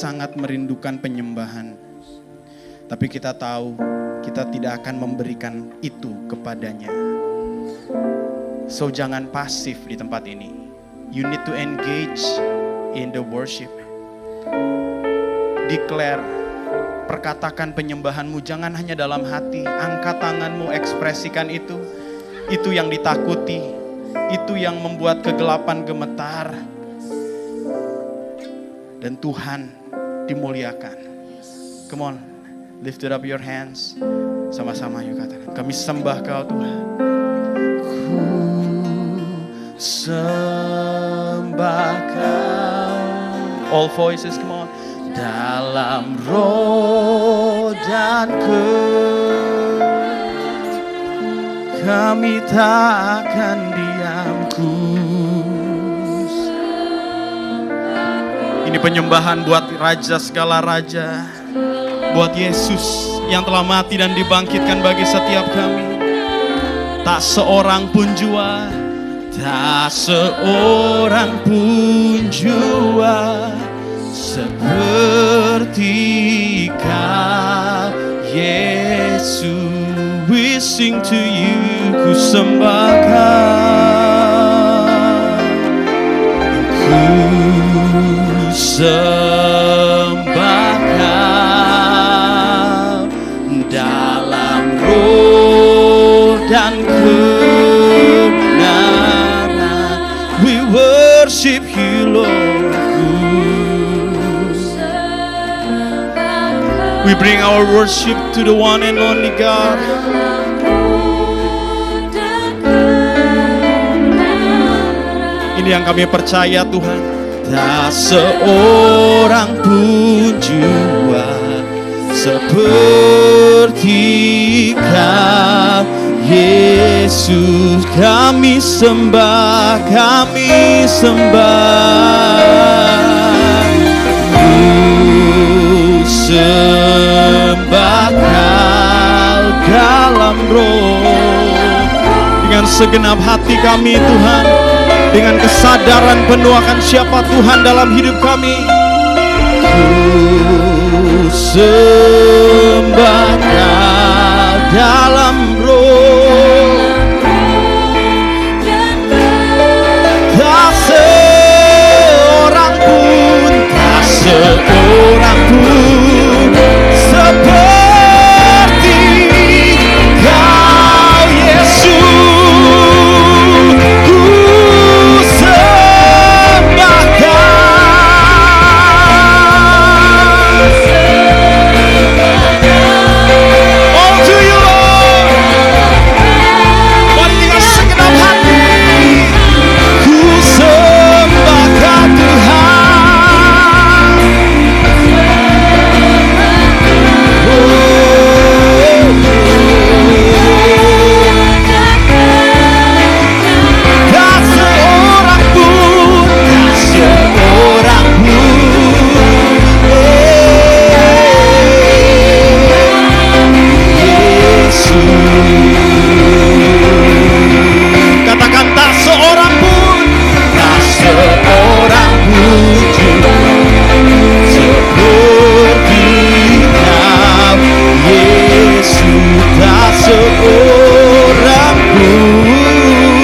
sangat merindukan penyembahan. Tapi kita tahu kita tidak akan memberikan itu kepadanya. So jangan pasif di tempat ini. You need to engage in the worship. Declare, perkatakan penyembahanmu, jangan hanya dalam hati. Angkat tanganmu, ekspresikan itu. Itu yang ditakuti, itu yang membuat kegelapan gemetar. Dan Tuhan dimuliakan. Come on, lift it up your hands. Sama-sama yuk katakan, kami sembah Kau Tuhan. Ku sembah Kau. All voices, come on. Dalam roh dan kami tak akan diam. Ini penyembahan buat Raja segala raja, buat Yesus yang telah mati dan dibangkitkan bagi setiap kami. Tak seorang pun jua, tak seorang pun jua seperti Kau Yesus. We sing to you, ku sembah Kau, ku sembah Kau dalam roh dan kebenaran. We worship you, Lord. We bring our worship to the one and only God. Ini yang kami percaya Tuhan. Tak seorang pun jua seperti Kau Yesus. Kami sembah, kami sembah. Sembah Kau dalam roh. Dengan segenap hati kami Tuhan, dengan kesadaran penuh akan siapa Tuhan dalam hidup kami. Ku sembah Kau dalam roh. Tak seorang pun, tak seorang pun seperti Kau Yesus. Ku sembah Kau. All to you Lord. Mari dengan segenap hati. Ku sembah Kau Tuhan. Katakan tak seorang pun, tak seorang pun seperti Kau Yesus. Tak seorang pun, tak seorang pun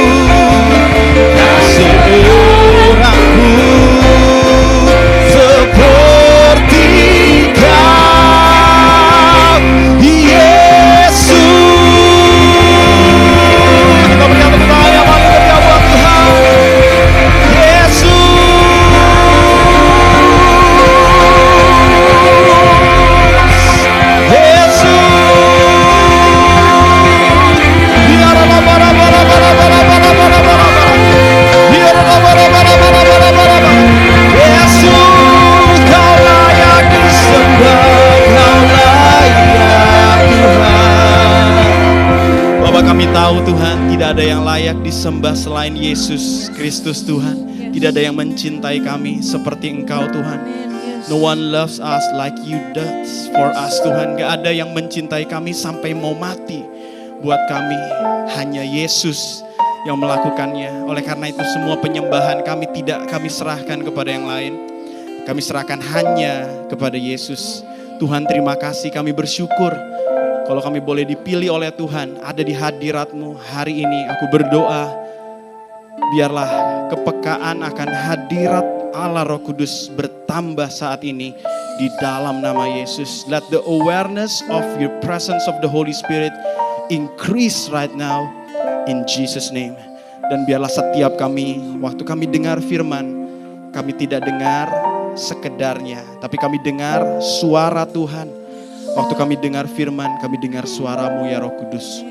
seperti Kau Yesus. Kita berikan tepuk tangan yang paling meriah buat Tuhan Yesus. Yesus, Kau layak disembah, Kau layak Tuhan. Bapak, kami tahu Tuhan, tidak ada yang layak disembah selain Yesus Kristus Tuhan. Tidak ada yang mencintai kami seperti Engkau Tuhan. No one loves us like you does for us Tuhan. Gak ada yang mencintai kami sampai mau mati buat kami. Hanya Yesus yang melakukannya. Oleh karena itu semua penyembahan kami tidak kami serahkan kepada yang lain. Kami serahkan hanya kepada Yesus. Tuhan, terima kasih, kami bersyukur kalau kami boleh dipilih oleh Tuhan, ada di hadirat-Mu hari ini. Aku berdoa, biarlah kepekaan akan hadirat Allah Roh Kudus bertambah saat ini di dalam nama Yesus. Let the awareness of your presence of the Holy Spirit increase right now in Jesus' name. Dan biarlah setiap kami, waktu kami dengar firman, kami tidak dengar sekedarnya, tapi kami dengar suara Tuhan. Waktu kami dengar firman, kami dengar suara-Mu ya Roh Kudus.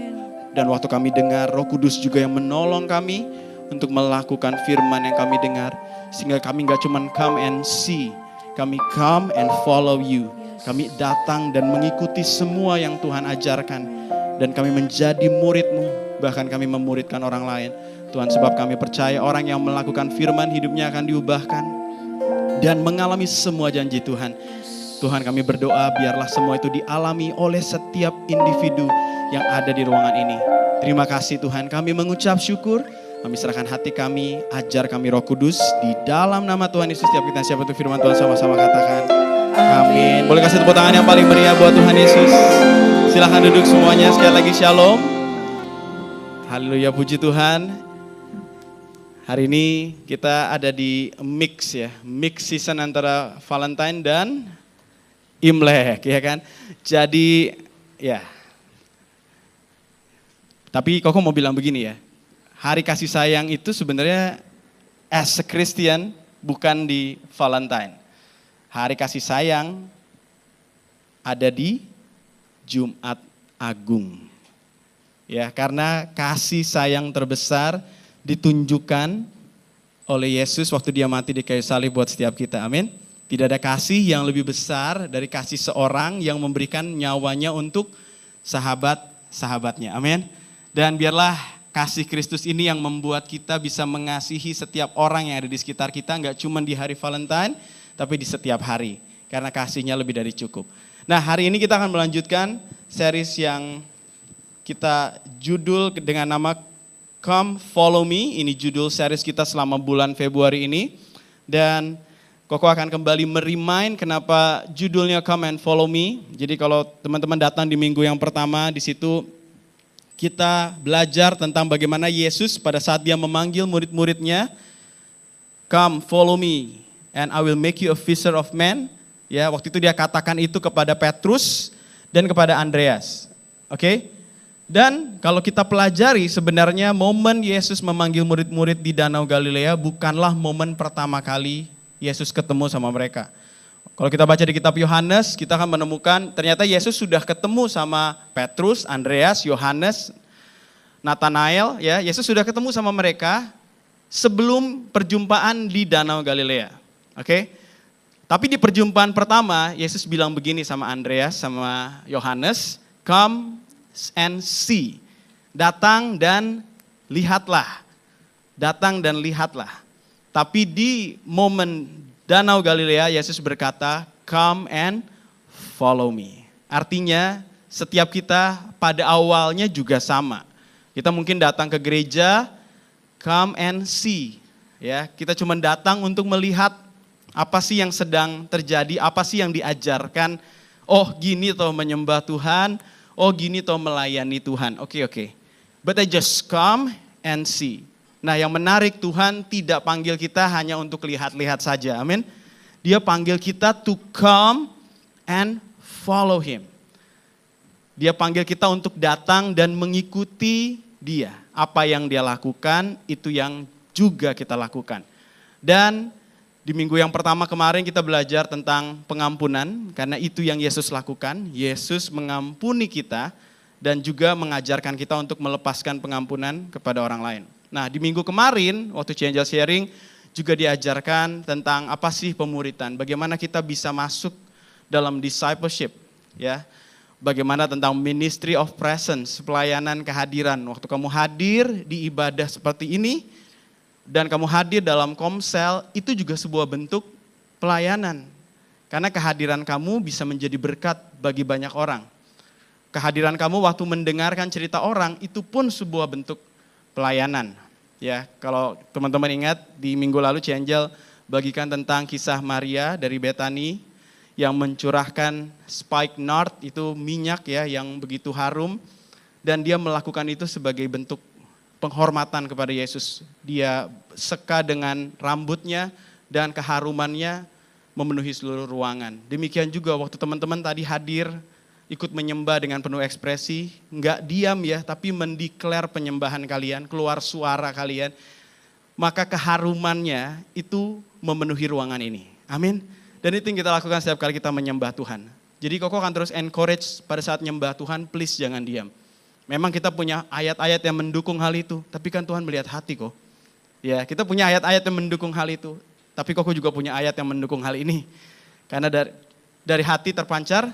Dan waktu kami dengar, Roh Kudus juga yang menolong kami untuk melakukan firman yang kami dengar. Sehingga kami gak cuma come and see, kami come and follow you. Kami datang dan mengikuti semua yang Tuhan ajarkan. Dan kami menjadi murid-Mu, bahkan kami memuridkan orang lain. Tuhan, sebab kami percaya orang yang melakukan firman hidupnya akan diubahkan dan mengalami semua janji Tuhan. Tuhan, kami berdoa biarlah semua itu dialami oleh setiap individu yang ada di ruangan ini. Terima kasih Tuhan, kami mengucap syukur. Kami serahkan hati kami, ajar kami Roh Kudus. Di dalam nama Tuhan Yesus, setiap kita siapa itu firman Tuhan sama-sama katakan. Amin. Boleh kasih tepuk tangan yang paling meriah buat Tuhan Yesus. Silahkan duduk semuanya, sekali lagi shalom. Haleluya, puji Tuhan. Hari ini kita ada di mix season antara Valentine dan Imlek, ya kan? Jadi, ya. Tapi Koko mau bilang begini ya, hari kasih sayang itu sebenarnya as a Christian bukan di Valentine. Hari kasih sayang ada di Jumat Agung. Ya, karena kasih sayang terbesar ditunjukkan oleh Yesus waktu dia mati di kayu salib buat setiap kita. Amin. Tidak ada kasih yang lebih besar dari kasih seorang yang memberikan nyawanya untuk sahabat-sahabatnya. Amin. Dan biarlah kasih Kristus ini yang membuat kita bisa mengasihi setiap orang yang ada di sekitar kita, enggak cuma di hari Valentine, tapi di setiap hari. Karena kasihnya lebih dari cukup. Nah, hari ini kita akan melanjutkan series yang kita judul dengan nama Come Follow Me. Ini judul series kita selama bulan Februari ini. Dan Koko akan kembali merimain kenapa judulnya Come and Follow Me. Jadi kalau teman-teman datang di minggu yang pertama, di situ kita belajar tentang bagaimana Yesus pada saat dia memanggil murid-muridnya, Come follow me and I will make you a fisher of men. Ya, waktu itu dia katakan itu kepada Petrus dan kepada Andreas. Oke? Dan kalau kita pelajari sebenarnya momen Yesus memanggil murid-murid di Danau Galilea bukanlah momen pertama kali Yesus ketemu sama mereka. Kalau kita baca di kitab Yohanes, kita akan menemukan ternyata Yesus sudah ketemu sama Petrus, Andreas, Yohanes, Nathanael. Ya, Yesus sudah ketemu sama mereka sebelum perjumpaan di Danau Galilea. Oke? Tapi di perjumpaan pertama, Yesus bilang begini sama Andreas, sama Yohanes, come and see. Datang dan lihatlah. Datang dan lihatlah. Tapi di momen Danau Galilea, Yesus berkata, come and follow me. Artinya setiap kita pada awalnya juga sama. Kita mungkin datang ke gereja, come and see. Ya, kita cuma datang untuk melihat apa sih yang sedang terjadi, apa sih yang diajarkan. Oh, gini toh menyembah Tuhan. Oh, gini toh melayani Tuhan. Oke. But I just come and see. Nah, yang menarik, Tuhan tidak panggil kita hanya untuk lihat-lihat saja. Amin. Dia panggil kita to come and follow him. Dia panggil kita untuk datang dan mengikuti dia. Apa yang dia lakukan, itu yang juga kita lakukan. Dan di minggu yang pertama kemarin kita belajar tentang pengampunan, karena itu yang Yesus lakukan. Yesus mengampuni kita dan juga mengajarkan kita untuk melepaskan pengampunan kepada orang lain. Nah, di minggu kemarin waktu Angel Sharing juga diajarkan tentang apa sih pemuritan, bagaimana kita bisa masuk dalam discipleship, ya. Bagaimana tentang ministry of presence, pelayanan kehadiran. Waktu kamu hadir di ibadah seperti ini, dan kamu hadir dalam komsel, itu juga sebuah bentuk pelayanan. Karena kehadiran kamu bisa menjadi berkat bagi banyak orang. Kehadiran kamu waktu mendengarkan cerita orang, itu pun sebuah bentuk pelayanan. Ya, kalau teman-teman ingat di minggu lalu Angel bagikan tentang kisah Maria dari Betani yang mencurahkan spikenard, itu minyak ya yang begitu harum, dan dia melakukan itu sebagai bentuk penghormatan kepada Yesus. Dia seka dengan rambutnya dan keharumannya memenuhi seluruh ruangan. Demikian juga waktu teman-teman tadi hadir, ikut menyembah dengan penuh ekspresi, enggak diam ya, tapi mendeklar penyembahan kalian, keluar suara kalian, maka keharumannya itu memenuhi ruangan ini. Amin. Dan itu yang kita lakukan setiap kali kita menyembah Tuhan. Jadi Koko akan terus encourage pada saat menyembah Tuhan, please jangan diam. Memang kita punya ayat-ayat yang mendukung hal itu, tapi kan Tuhan melihat hati kok. Ya, kita punya ayat-ayat yang mendukung hal itu, tapi Koko juga punya ayat yang mendukung hal ini. Karena dari hati terpancar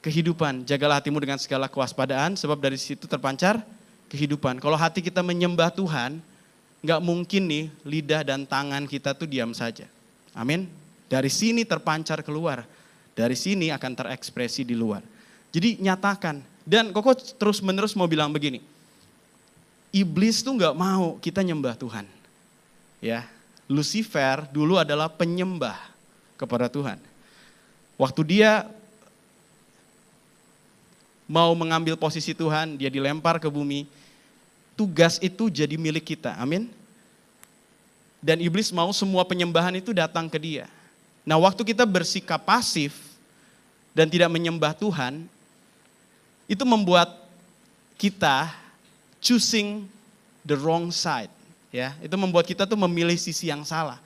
kehidupan. Jagalah hatimu dengan segala kewaspadaan, sebab dari situ terpancar kehidupan. Kalau hati kita menyembah Tuhan, nggak mungkin nih lidah dan tangan kita tuh diam saja. Amin. Dari sini terpancar keluar, dari sini akan terekspresi di luar. Jadi nyatakan, dan Koko terus menerus mau bilang begini, iblis tuh nggak mau kita nyembah Tuhan. Ya, Lucifer dulu adalah penyembah kepada Tuhan. Waktu dia mau mengambil posisi Tuhan, dia dilempar ke bumi, tugas itu jadi milik kita, amin. Dan iblis mau semua penyembahan itu datang ke dia. Nah, waktu kita bersikap pasif dan tidak menyembah Tuhan, itu membuat kita choosing the wrong side. Ya, itu membuat kita tuh memilih sisi yang salah.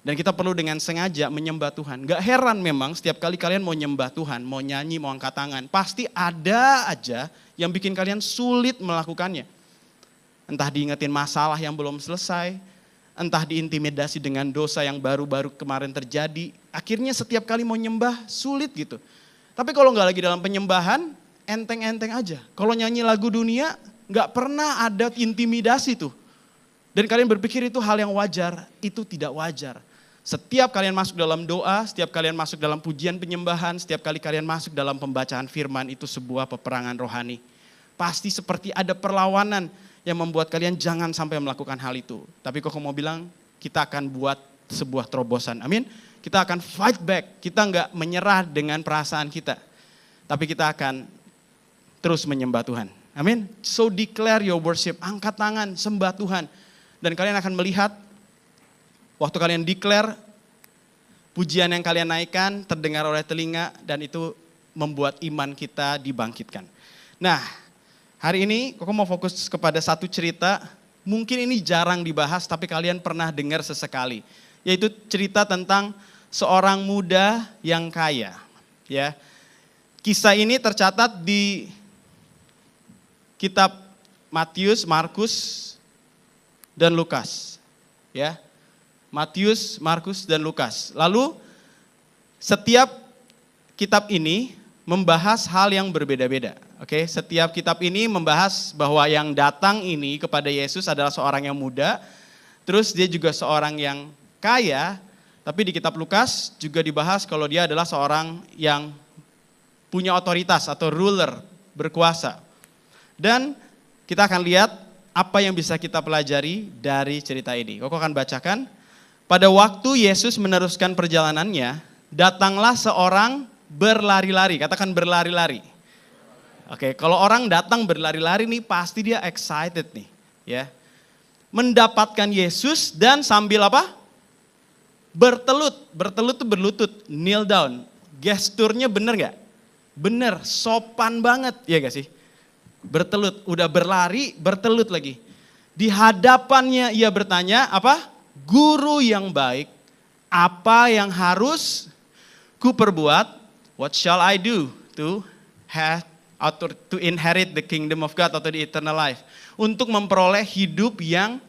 Dan kita perlu dengan sengaja menyembah Tuhan. Gak heran memang setiap kali kalian mau nyembah Tuhan, mau nyanyi, mau angkat tangan, pasti ada aja yang bikin kalian sulit melakukannya. Entah diingetin masalah yang belum selesai, entah diintimidasi dengan dosa yang baru-baru kemarin terjadi. Akhirnya setiap kali mau nyembah sulit gitu. Tapi kalau nggak lagi dalam penyembahan, enteng-enteng aja. Kalau nyanyi lagu dunia, nggak pernah ada intimidasi tuh. Dan kalian berpikir itu hal yang wajar, itu tidak wajar. Setiap kalian masuk dalam doa, setiap kalian masuk dalam pujian penyembahan, setiap kali kalian masuk dalam pembacaan firman, itu sebuah peperangan rohani. Pasti seperti ada perlawanan yang membuat kalian jangan sampai melakukan hal itu. Tapi Koko mau bilang, kita akan buat sebuah terobosan. Amin. Kita akan fight back. Kita nggak menyerah dengan perasaan kita. Tapi kita akan terus menyembah Tuhan. Amin. So declare your worship. Angkat tangan, sembah Tuhan. Dan kalian akan melihat, waktu kalian declare, pujian yang kalian naikkan terdengar oleh telinga, dan itu membuat iman kita dibangkitkan. Nah, hari ini Koko mau fokus kepada satu cerita, mungkin ini jarang dibahas tapi kalian pernah dengar sesekali. Yaitu cerita tentang seorang muda yang kaya. Ya. Kisah ini tercatat di kitab Matius, Markus, dan Lukas. Ya. Matius, Markus, dan Lukas. Lalu setiap kitab ini membahas hal yang berbeda-beda. Oke, setiap kitab ini membahas bahwa yang datang ini kepada Yesus adalah seorang yang muda, terus dia juga seorang yang kaya, tapi di kitab Lukas juga dibahas kalau dia adalah seorang yang punya otoritas atau ruler, berkuasa. Dan kita akan lihat apa yang bisa kita pelajari dari cerita ini. Koko akan bacakan. Pada waktu Yesus meneruskan perjalanannya, datanglah seorang berlari-lari, katakan berlari-lari. Oke, kalau orang datang berlari-lari nih pasti dia excited nih, ya. Mendapatkan Yesus dan sambil apa? Bertelut tuh berlutut, kneel down. Gesturnya bener gak? Bener, sopan banget, ya gak sih? Bertelut, udah berlari, bertelut lagi. Di hadapannya ia bertanya, apa? Guru yang baik, apa yang harus ku perbuat? What shall I do to inherit the kingdom of God atau the eternal life. Untuk memperoleh hidup yang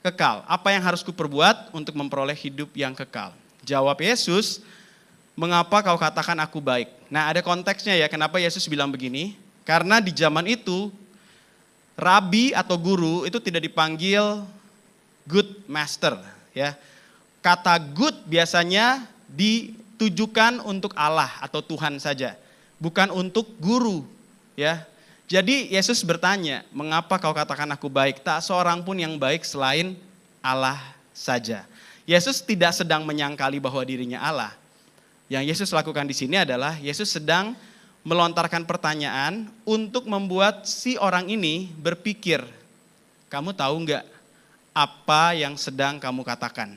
kekal. Apa yang harus kuperbuat untuk memperoleh hidup yang kekal? Jawab Yesus, mengapa kau katakan aku baik? Nah, ada konteksnya ya, kenapa Yesus bilang begini. Karena di zaman itu, rabi atau guru itu tidak dipanggil good master. Ya. Kata good biasanya ditujukan untuk Allah atau Tuhan saja. Bukan untuk guru. Ya, jadi Yesus bertanya, mengapa kau katakan aku baik? Tak seorang pun yang baik selain Allah saja. Yesus tidak sedang menyangkali bahwa dirinya Allah. Yang Yesus lakukan di sini adalah Yesus sedang melontarkan pertanyaan untuk membuat si orang ini berpikir, kamu tahu nggak apa yang sedang kamu katakan?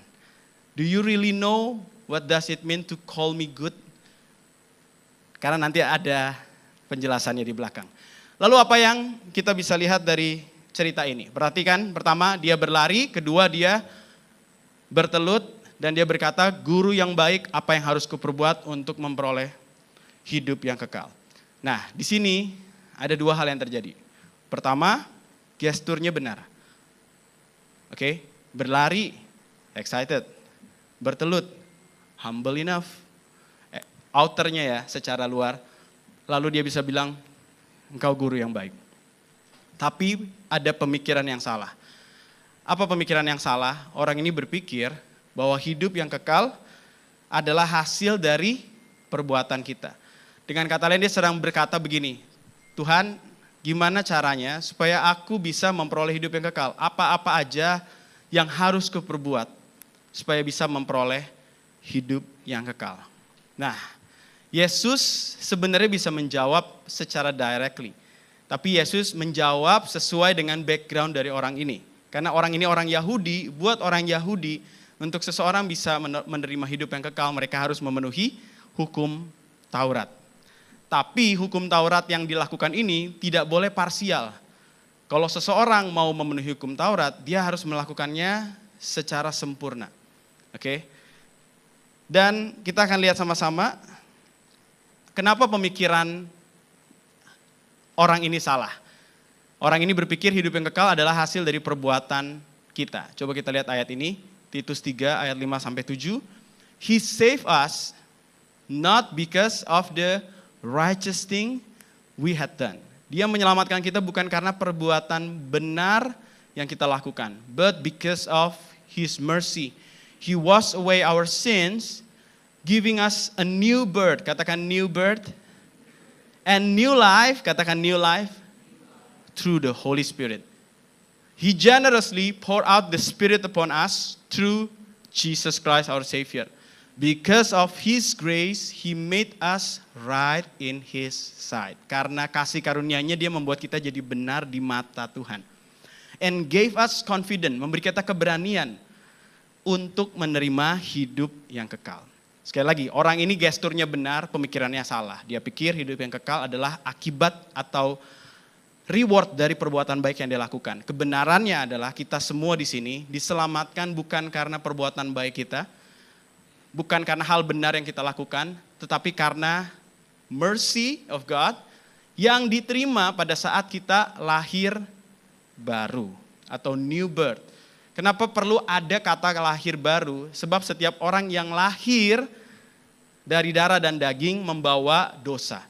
Do you really know what does it mean to call me good? Karena nanti ada penjelasannya di belakang. Lalu apa yang kita bisa lihat dari cerita ini? Perhatikan, pertama dia berlari, kedua dia bertelut, dan dia berkata, guru yang baik, apa yang harus kuperbuat untuk memperoleh hidup yang kekal. Nah, di sini ada dua hal yang terjadi. Pertama, gesturnya benar. Oke, berlari, excited. Bertelut, humble enough. Outernya ya, secara luar. Lalu dia bisa bilang, engkau guru yang baik. Tapi ada pemikiran yang salah. Apa pemikiran yang salah? Orang ini berpikir bahwa hidup yang kekal adalah hasil dari perbuatan kita. Dengan kata lain dia sedang berkata begini, Tuhan gimana caranya supaya aku bisa memperoleh hidup yang kekal? Apa-apa aja yang harus kuperbuat supaya bisa memperoleh hidup yang kekal? Nah, Yesus sebenarnya bisa menjawab secara directly. Tapi Yesus menjawab sesuai dengan background dari orang ini. Karena orang ini orang Yahudi, buat orang Yahudi, untuk seseorang bisa menerima hidup yang kekal, mereka harus memenuhi hukum Taurat. Tapi hukum Taurat yang dilakukan ini tidak boleh parsial. Kalau seseorang mau memenuhi hukum Taurat, dia harus melakukannya secara sempurna. Oke? Dan kita akan lihat sama-sama kenapa pemikiran orang ini salah. Orang ini berpikir hidup yang kekal adalah hasil dari perbuatan kita. Coba kita lihat ayat ini, Titus 3 ayat 5-7. He saved us not because of the righteous thing we had done. Dia menyelamatkan kita bukan karena perbuatan benar yang kita lakukan, but because of His mercy. He washed away our sins, giving us a new birth. Katakan new birth. And new life, katakan new life, through the Holy Spirit. He generously poured out the Spirit upon us through Jesus Christ our Savior. Because of His grace, He made us right in His sight. Karena kasih karunia-Nya Dia membuat kita jadi benar di mata Tuhan. And gave us confidence, memberi kita keberanian untuk menerima hidup yang kekal. Sekali lagi, orang ini gesturnya benar, pemikirannya salah. Dia pikir hidup yang kekal adalah akibat atau reward dari perbuatan baik yang dia lakukan. Kebenarannya adalah kita semua di sini diselamatkan bukan karena perbuatan baik kita, bukan karena hal benar yang kita lakukan, tetapi karena mercy of God yang diterima pada saat kita lahir baru atau new birth. Kenapa perlu ada kata lahir baru? Sebab setiap orang yang lahir dari darah dan daging membawa dosa.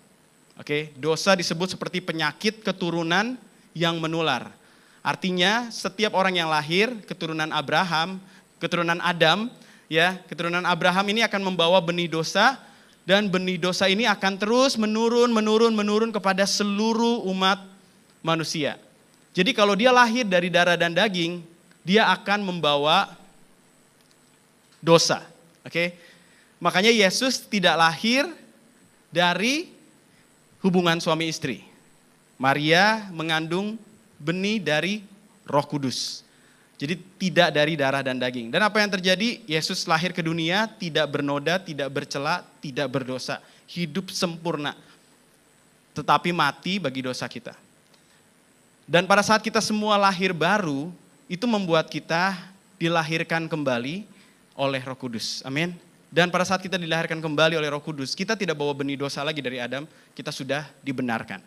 Oke, dosa disebut seperti penyakit keturunan yang menular. Artinya setiap orang yang lahir keturunan Abraham, keturunan Adam, ya, keturunan Abraham ini akan membawa benih dosa dan benih dosa ini akan terus menurun kepada seluruh umat manusia. Jadi kalau dia lahir dari darah dan daging, dia akan membawa dosa. Oke? Makanya Yesus tidak lahir dari hubungan suami istri. Maria mengandung benih dari Roh Kudus. Jadi tidak dari darah dan daging. Dan apa yang terjadi? Yesus lahir ke dunia tidak bernoda, tidak bercela, tidak berdosa. Hidup sempurna. Tetapi mati bagi dosa kita. Dan pada saat kita semua lahir baru, itu membuat kita dilahirkan kembali oleh Roh Kudus. Amin. Dan pada saat kita dilahirkan kembali oleh Roh Kudus, kita tidak bawa benih dosa lagi dari Adam, kita sudah dibenarkan.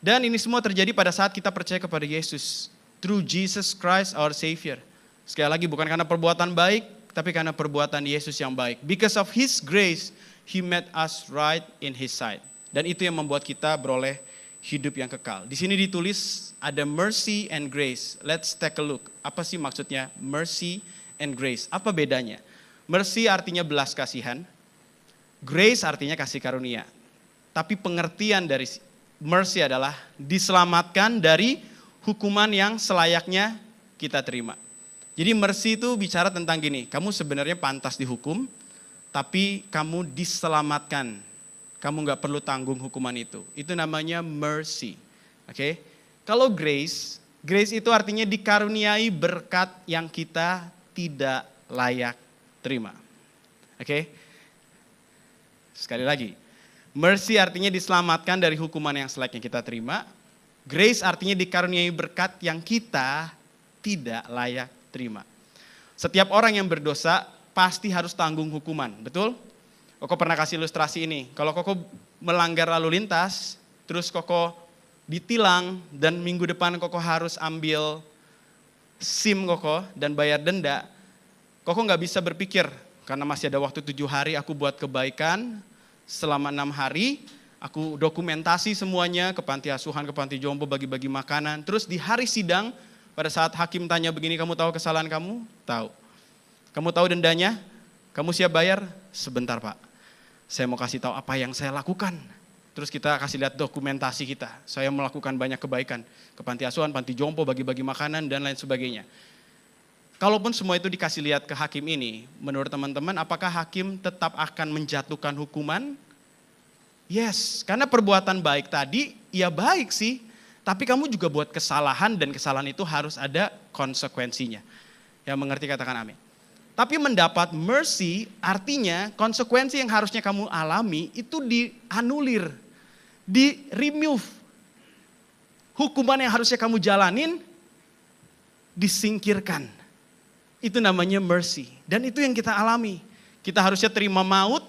Dan ini semua terjadi pada saat kita percaya kepada Yesus. Through Jesus Christ our Savior. Sekali lagi bukan karena perbuatan baik, tapi karena perbuatan Yesus yang baik. Because of His grace, He made us right in His sight. Dan itu yang membuat kita beroleh hidup yang kekal. Di sini ditulis ada mercy and grace. Let's take a look. Apa sih maksudnya mercy and grace? Apa bedanya? Mercy artinya belas kasihan. Grace artinya kasih karunia. Tapi pengertian dari mercy adalah diselamatkan dari hukuman yang selayaknya kita terima. Jadi mercy itu bicara tentang gini, kamu sebenarnya pantas dihukum, tapi kamu diselamatkan. Kamu nggak perlu tanggung hukuman itu. Itu namanya mercy. Oke? Kalau grace itu artinya dikaruniai berkat yang kita tidak layak terima. Oke? Sekali lagi, mercy artinya diselamatkan dari hukuman yang selayaknya kita terima. Grace artinya dikaruniai berkat yang kita tidak layak terima. Setiap orang yang berdosa pasti harus tanggung hukuman, betul? Koko pernah kasih ilustrasi ini. Kalau Koko melanggar lalu lintas, terus Koko ditilang dan minggu depan Koko harus ambil SIM Koko dan bayar denda, Koko nggak bisa berpikir karena masih ada waktu 7 hari aku buat kebaikan, selama 6 hari aku dokumentasi semuanya ke panti asuhan, ke panti jompo, bagi-bagi makanan. Terus di hari sidang, pada saat hakim tanya begini, kamu tahu kesalahan kamu? Tahu. Kamu tahu dendanya? Kamu siap bayar? Sebentar Pak, saya mau kasih tahu apa yang saya lakukan. Terus kita kasih lihat dokumentasi kita. Saya melakukan banyak kebaikan ke panti asuhan, panti jompo, bagi-bagi makanan dan lain sebagainya. Kalaupun semua itu dikasih lihat ke hakim ini, menurut teman-teman apakah hakim tetap akan menjatuhkan hukuman? Yes, karena perbuatan baik tadi ya baik sih, tapi kamu juga buat kesalahan dan kesalahan itu harus ada konsekuensinya. Yang mengerti katakan amin. Tapi mendapat mercy artinya konsekuensi yang harusnya kamu alami itu dianulir, di-remove. Hukuman yang harusnya kamu jalanin disingkirkan. Itu namanya mercy. Dan itu yang kita alami. Kita harusnya terima maut,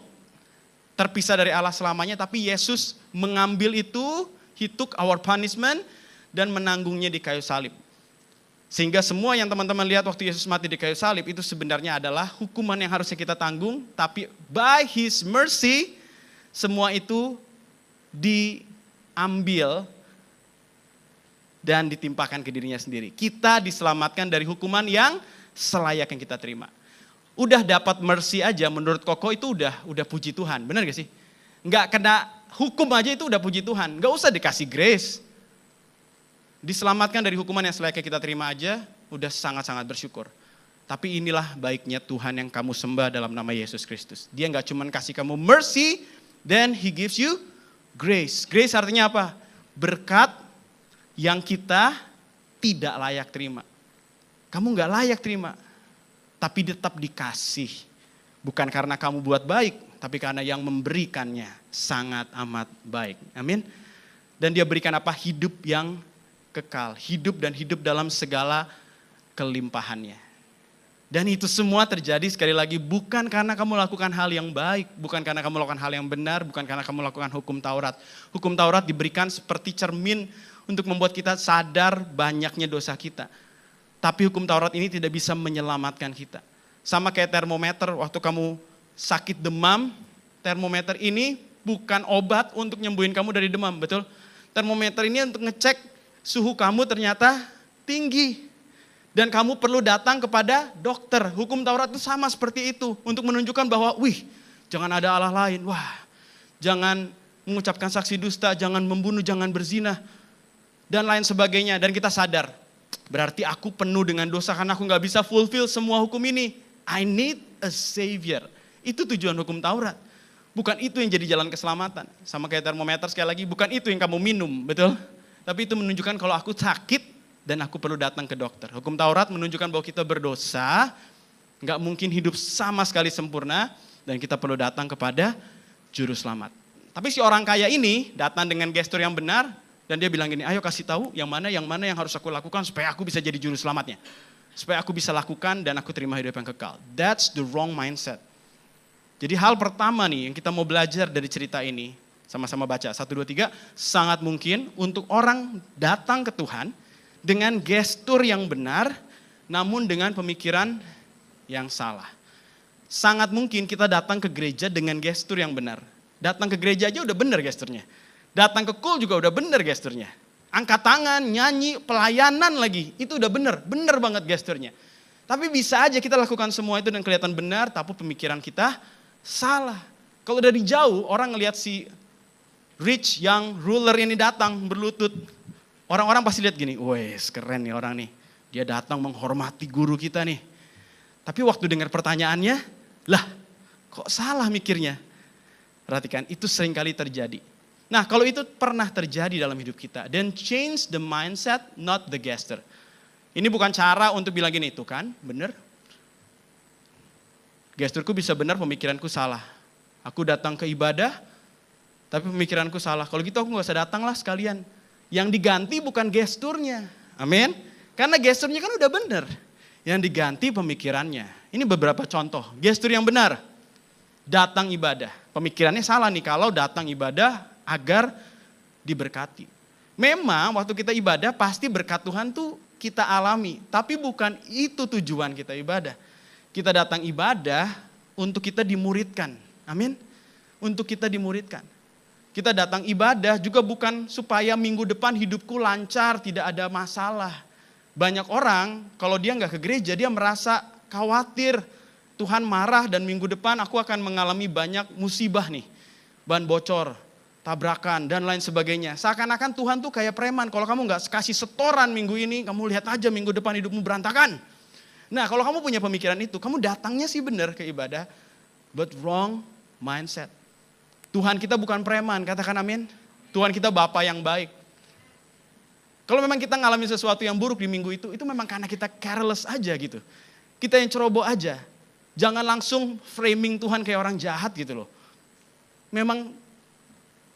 terpisah dari Allah selamanya, tapi Yesus mengambil itu, He took our punishment, dan menanggungnya di kayu salib. Sehingga semua yang teman-teman lihat waktu Yesus mati di kayu salib itu sebenarnya adalah hukuman yang harusnya kita tanggung, tapi by His mercy semua itu diambil dan ditimpakan ke dirinya sendiri. Kita diselamatkan dari hukuman yang selayak yang kita terima. Udah dapat mercy aja menurut Koko itu udah puji Tuhan, benar gak sih? Nggak kena hukum aja itu udah puji Tuhan, nggak usah dikasih grace. Diselamatkan dari hukuman yang selayaknya kita terima aja, udah sangat-sangat bersyukur. Tapi inilah baiknya Tuhan yang kamu sembah dalam nama Yesus Kristus. Dia gak cuma kasih kamu mercy, then He gives you grace. Grace artinya apa? Berkat yang kita tidak layak terima. Kamu gak layak terima, tapi tetap dikasih. Bukan karena kamu buat baik, tapi karena yang memberikannya sangat amat baik. Amin. Dan Dia berikan apa? Hidup yang kekal, hidup dan hidup dalam segala kelimpahannya. Dan itu semua terjadi sekali lagi bukan karena kamu lakukan hal yang baik, bukan karena kamu lakukan hal yang benar, bukan karena kamu lakukan hukum Taurat. Hukum Taurat diberikan seperti cermin untuk membuat kita sadar banyaknya dosa kita. Tapi hukum Taurat ini tidak bisa menyelamatkan kita. Sama kayak termometer, waktu kamu sakit demam, termometer ini bukan obat untuk nyembuhin kamu dari demam, betul? Termometer ini untuk ngecek suhu kamu ternyata tinggi. Dan kamu perlu datang kepada dokter. Hukum Taurat itu sama seperti itu. Untuk menunjukkan bahwa, jangan ada Allah lain. Jangan mengucapkan saksi dusta, jangan membunuh, jangan berzina. Dan lain sebagainya. Dan kita sadar, berarti aku penuh dengan dosa karena aku gak bisa fulfill semua hukum ini. I need a savior. Itu tujuan hukum Taurat. Bukan itu yang jadi jalan keselamatan. Sama kayak termometer sekali lagi, bukan itu yang kamu minum, betul? Tapi itu menunjukkan kalau aku sakit dan aku perlu datang ke dokter. Hukum Taurat menunjukkan bahwa kita berdosa, gak mungkin hidup sama sekali sempurna, dan kita perlu datang kepada juru selamat. Tapi si orang kaya ini datang dengan gestur yang benar, dan dia bilang gini, ayo kasih tahu yang mana yang harus aku lakukan supaya aku bisa jadi juru selamatnya. Supaya aku bisa lakukan dan aku terima hidup yang kekal. That's the wrong mindset. Jadi hal pertama nih yang kita mau belajar dari cerita ini, sama-sama baca, 1, 2, 3, sangat mungkin untuk orang datang ke Tuhan dengan gestur yang benar, namun dengan pemikiran yang salah. Sangat mungkin kita datang ke gereja dengan gestur yang benar. Datang ke gereja aja udah benar gesturnya. Datang ke kul juga udah benar gesturnya. Angkat tangan, nyanyi, pelayanan lagi, itu udah benar banget gesturnya. Tapi bisa aja kita lakukan semua itu dan kelihatan benar, tapi pemikiran kita salah. Kalau dari jauh orang ngelihat si rich yang ruler ini datang berlutut. Orang-orang pasti lihat gini, wes keren nih orang nih. Dia datang menghormati guru kita nih. Tapi waktu dengar pertanyaannya, lah kok salah mikirnya? Perhatikan, itu seringkali terjadi. Nah kalau itu pernah terjadi dalam hidup kita, then change the mindset, not the gesture. Ini bukan cara untuk bilang gini, itu kan bener. Gesturku bisa benar, pemikiranku salah. Aku datang ke ibadah, tapi pemikiranku salah. Kalau gitu aku gak usah datang lah sekalian. Yang diganti bukan gesturnya. Amin. Karena gesturnya kan udah benar. Yang diganti pemikirannya. Ini beberapa contoh. Gestur yang benar. Datang ibadah. Pemikirannya salah nih kalau datang ibadah agar diberkati. Memang waktu kita ibadah pasti berkat Tuhan tuh kita alami. Tapi bukan itu tujuan kita ibadah. Kita datang ibadah untuk kita dimuridkan. Amin. Untuk kita dimuridkan. Kita datang ibadah juga bukan supaya minggu depan hidupku lancar, tidak ada masalah. Banyak orang kalau dia nggak ke gereja, dia merasa khawatir. Tuhan marah dan minggu depan aku akan mengalami banyak musibah nih. Ban bocor, tabrakan dan lain sebagainya. Seakan-akan Tuhan tuh kayak preman. Kalau kamu nggak kasih setoran minggu ini, kamu lihat aja minggu depan hidupmu berantakan. Nah kalau kamu punya pemikiran itu, kamu datangnya sih benar ke ibadah. But wrong mindset. Tuhan kita bukan preman, katakan amin. Tuhan kita Bapa yang baik. Kalau memang kita ngalamin sesuatu yang buruk di minggu itu memang karena kita careless aja gitu. Kita yang ceroboh aja. Jangan langsung framing Tuhan kayak orang jahat gitu loh. Memang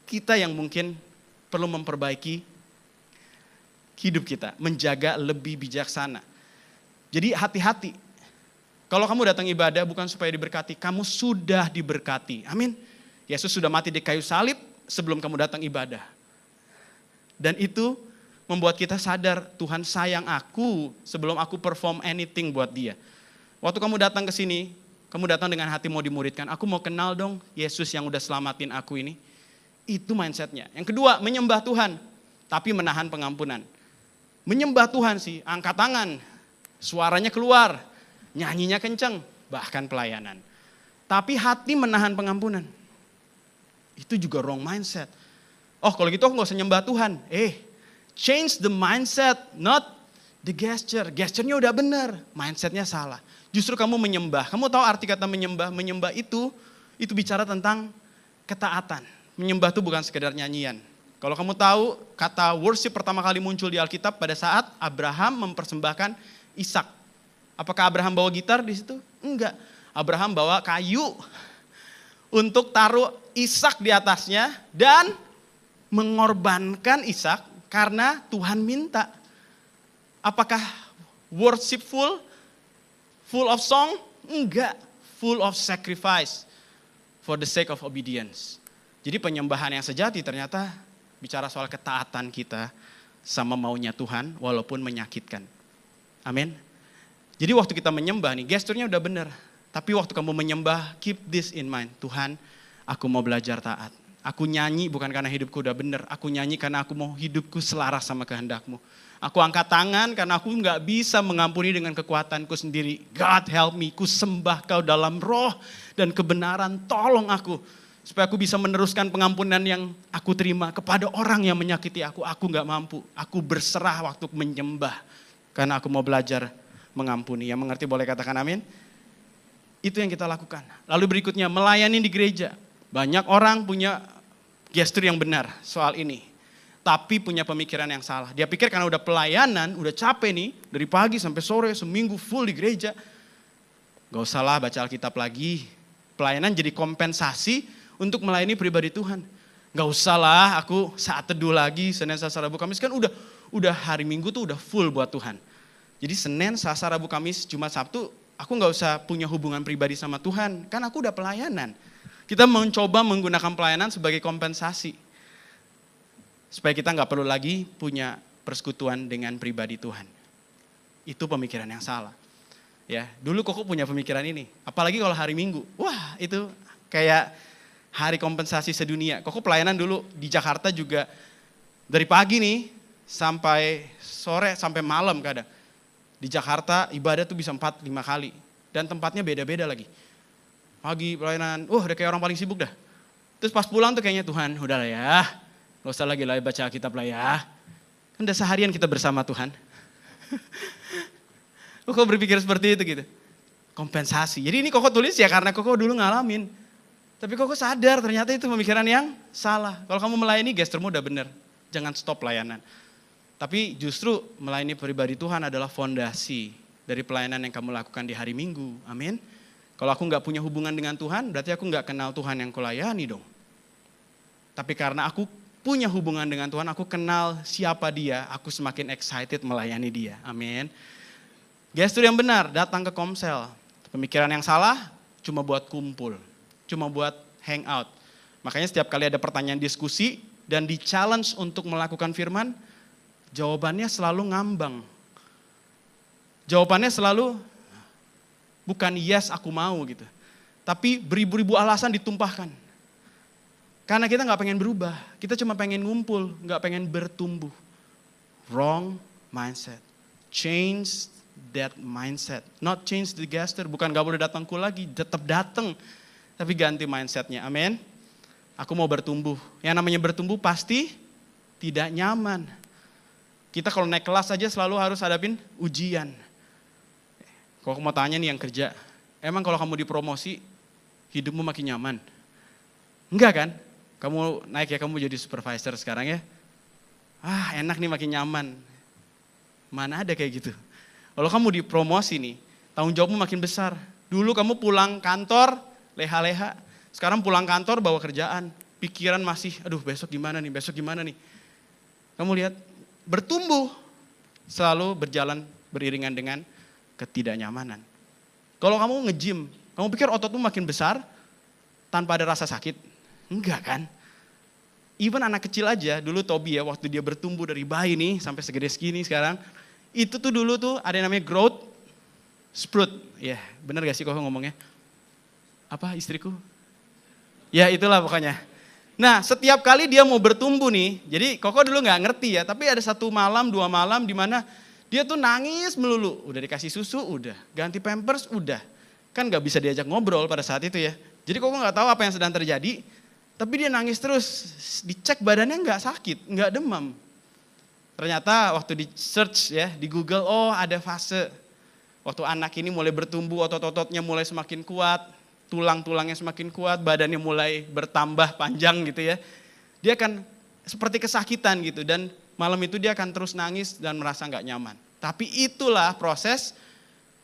kita yang mungkin perlu memperbaiki hidup kita. Menjaga lebih bijaksana. Jadi hati-hati. Kalau kamu datang ibadah bukan supaya diberkati, kamu sudah diberkati. Amin. Yesus sudah mati di kayu salib sebelum kamu datang ibadah. Dan itu membuat kita sadar Tuhan sayang aku sebelum aku perform anything buat dia. Waktu kamu datang ke sini, kamu datang dengan hati mau dimuridkan. Aku mau kenal dong Yesus yang udah selamatin aku ini. Itu mindsetnya. Yang kedua, menyembah Tuhan tapi menahan pengampunan. Menyembah Tuhan sih, angkat tangan, suaranya keluar, nyanyinya kenceng, bahkan pelayanan. Tapi hati menahan pengampunan. Itu juga wrong mindset. Oh kalau gitu aku gak usah nyembah Tuhan. Change the mindset, not the gesture. Gesturnya udah benar, mindsetnya salah. Justru kamu menyembah. Kamu tahu arti kata menyembah? Menyembah itu bicara tentang ketaatan. Menyembah itu bukan sekedar nyanyian. Kalau kamu tahu kata worship pertama kali muncul di Alkitab pada saat Abraham mempersembahkan Ishak. Apakah Abraham bawa gitar di situ? Enggak. Abraham bawa kayu untuk taruh Ishak di atasnya dan mengorbankan Ishak karena Tuhan minta. Apakah worshipful? Full of song? Enggak. Full of sacrifice for the sake of obedience. Jadi penyembahan yang sejati ternyata bicara soal ketaatan kita sama maunya Tuhan walaupun menyakitkan. Amin. Jadi waktu kita menyembah nih, gesturnya udah benar. Tapi waktu kamu menyembah, keep this in mind. Tuhan, aku mau belajar taat. Aku nyanyi bukan karena hidupku udah benar. Aku nyanyi karena aku mau hidupku selaras sama kehendak-Mu. Aku angkat tangan karena aku gak bisa mengampuni dengan kekuatanku sendiri. God help me, ku sembah Kau dalam roh dan kebenaran. Tolong aku, supaya aku bisa meneruskan pengampunan yang aku terima kepada orang yang menyakiti aku. Aku gak mampu, aku berserah waktu menyembah. Karena aku mau belajar mengampuni. Yang mengerti boleh katakan amin. Itu yang kita lakukan. Lalu berikutnya, melayani di gereja. Banyak orang punya gestur yang benar soal ini. Tapi punya pemikiran yang salah. Dia pikir karena udah pelayanan, udah capek nih. Dari pagi sampai sore, seminggu full di gereja. Gak usah lah baca Alkitab lagi. Pelayanan jadi kompensasi untuk melayani pribadi Tuhan. Gak usah lah aku saat teduh lagi, Senin, Selasa, Rabu, Kamis. Kan udah hari Minggu tuh udah full buat Tuhan. Jadi Senin, Selasa, Rabu, Kamis, Jumat, Sabtu, aku gak usah punya hubungan pribadi sama Tuhan. Kan aku udah pelayanan. Kita mencoba menggunakan pelayanan sebagai kompensasi. Supaya kita gak perlu lagi punya persekutuan dengan pribadi Tuhan. Itu pemikiran yang salah. Ya, dulu Koko punya pemikiran ini. Apalagi kalau hari Minggu. Wah, itu kayak hari kompensasi sedunia. Koko pelayanan dulu di Jakarta juga dari pagi nih sampai sore sampai malam kadang. Di Jakarta ibadah tuh bisa 4-5 kali. Dan tempatnya beda-beda lagi. Pagi pelayanan, udah kayak orang paling sibuk dah. Terus pas pulang tuh kayaknya Tuhan, udahlah ya. Gak usah lagi lah baca Alkitab lah ya. Kan udah seharian kita bersama Tuhan. Koko berpikir seperti itu gitu. Kompensasi. Jadi ini Koko tulis ya karena Koko dulu ngalamin. Tapi Koko sadar ternyata itu pemikiran yang salah. Kalau kamu melayani gesturmu udah bener. Jangan stop pelayanan. Tapi justru melayani pribadi Tuhan adalah fondasi dari pelayanan yang kamu lakukan di hari Minggu. Amin. Kalau aku gak punya hubungan dengan Tuhan, berarti aku gak kenal Tuhan yang kulayani dong. Tapi karena aku punya hubungan dengan Tuhan, aku kenal siapa dia, aku semakin excited melayani dia. Amin. Gestur yang benar, datang ke komsel. Pemikiran yang salah, cuma buat kumpul. Cuma buat hangout. Makanya setiap kali ada pertanyaan diskusi dan di-challenge untuk melakukan firman, jawabannya selalu ngambang. Jawabannya selalu bukan yes aku mau gitu. Tapi beribu-ribu alasan ditumpahkan. Karena kita gak pengen berubah. Kita cuma pengen ngumpul, gak pengen bertumbuh. Wrong mindset. Change that mindset. Not change the gesture. Bukan gak boleh datang cool lagi, tetap datang. Tapi ganti mindsetnya, amin. Aku mau bertumbuh. Yang namanya bertumbuh pasti tidak nyaman. Kita kalau naik kelas aja selalu harus hadapin ujian. Kalau aku mau tanya nih yang kerja, emang kalau kamu dipromosi, hidupmu makin nyaman? Enggak kan? Kamu naik ya, kamu jadi supervisor sekarang ya. Enak nih makin nyaman. Mana ada kayak gitu. Kalau kamu dipromosi nih, tanggung jawabmu makin besar. Dulu kamu pulang kantor, leha-leha. Sekarang pulang kantor bawa kerjaan. Pikiran masih, aduh besok gimana nih. Kamu lihat, bertumbuh selalu berjalan beriringan dengan ketidaknyamanan. Kalau kamu nge-gym, kamu pikir ototmu makin besar tanpa ada rasa sakit? Enggak kan? Even anak kecil aja, dulu Tobi ya, waktu dia bertumbuh dari bayi nih sampai segede segini sekarang, itu tuh dulu tuh ada yang namanya growth spurt. Ya, bener gak sih kok ngomongnya? Apa istriku? Ya itulah pokoknya. Nah setiap kali dia mau bertumbuh nih, jadi Koko dulu gak ngerti ya, tapi ada 1 malam, 2 malam di mana dia tuh nangis melulu. Udah dikasih susu, udah. Ganti pampers, udah. Kan gak bisa diajak ngobrol pada saat itu ya. Jadi Koko gak tahu apa yang sedang terjadi, tapi dia nangis terus. Dicek badannya gak sakit, gak demam. Ternyata waktu di search ya, di Google, oh ada fase. Waktu anak ini mulai bertumbuh, otot-ototnya mulai semakin kuat, tulang-tulangnya semakin kuat, badannya mulai bertambah panjang gitu ya. Dia akan seperti kesakitan gitu dan malam itu dia akan terus nangis dan merasa gak nyaman. Tapi itulah proses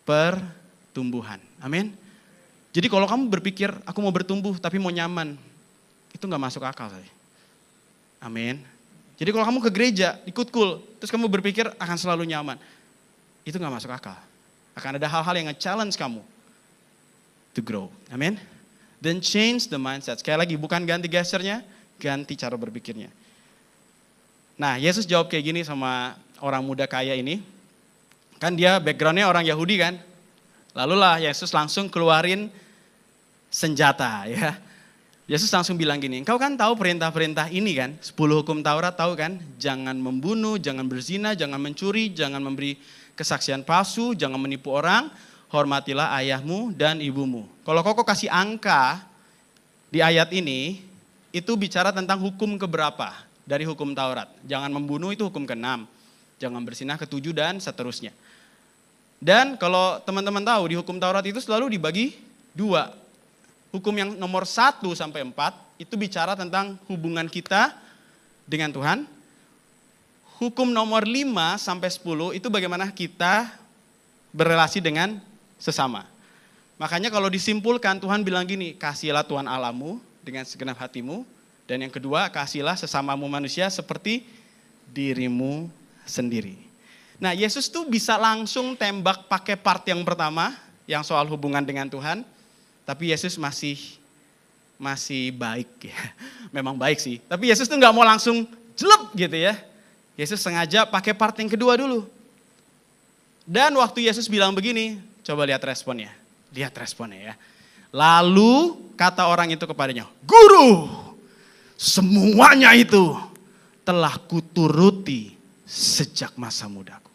pertumbuhan. Amin. Jadi kalau kamu berpikir aku mau bertumbuh tapi mau nyaman, itu gak masuk akal. Amin. Jadi kalau kamu ke gereja, ikut cool, terus kamu berpikir akan selalu nyaman, itu gak masuk akal. Akan ada hal-hal yang nge-challenge kamu to grow. Amin. Then change the mindset. Sekali lagi, bukan ganti gesturnya, ganti cara berpikirnya. Nah, Yesus jawab kayak gini sama orang muda kaya ini. Kan dia backgroundnya orang Yahudi kan. Lalu lah Yesus langsung keluarin senjata ya. Yesus langsung bilang gini, engkau kan tahu perintah-perintah ini kan, 10 hukum Taurat tahu kan, jangan membunuh, jangan berzina, jangan mencuri, jangan memberi kesaksian palsu, jangan menipu orang, hormatilah ayahmu dan ibumu. Kalau Koko kasih angka di ayat ini, itu bicara tentang hukum keberapa dari hukum Taurat. Jangan membunuh itu hukum ke-6, jangan berzina ke-7 dan seterusnya. Dan kalau teman-teman tahu di hukum Taurat itu selalu dibagi 2. Hukum yang nomor 1 sampai 4 itu bicara tentang hubungan kita dengan Tuhan. Hukum nomor 5 sampai 10 itu bagaimana kita berrelasi dengan sesama. Makanya kalau disimpulkan Tuhan bilang gini, kasihilah Tuhan Allahmu dengan segenap hatimu. Dan yang kedua, kasihilah sesamamu manusia seperti dirimu sendiri. Nah Yesus tuh bisa langsung tembak pakai part yang pertama, yang soal hubungan dengan Tuhan. Tapi Yesus masih baik ya. Memang baik sih. Tapi Yesus tuh gak mau langsung jelep gitu ya. Yesus sengaja pakai part yang kedua dulu. Dan waktu Yesus bilang begini, coba lihat responnya. Lihat responnya ya. Lalu kata orang itu kepadanya, Guru, semuanya itu telah kuturuti sejak masa mudaku.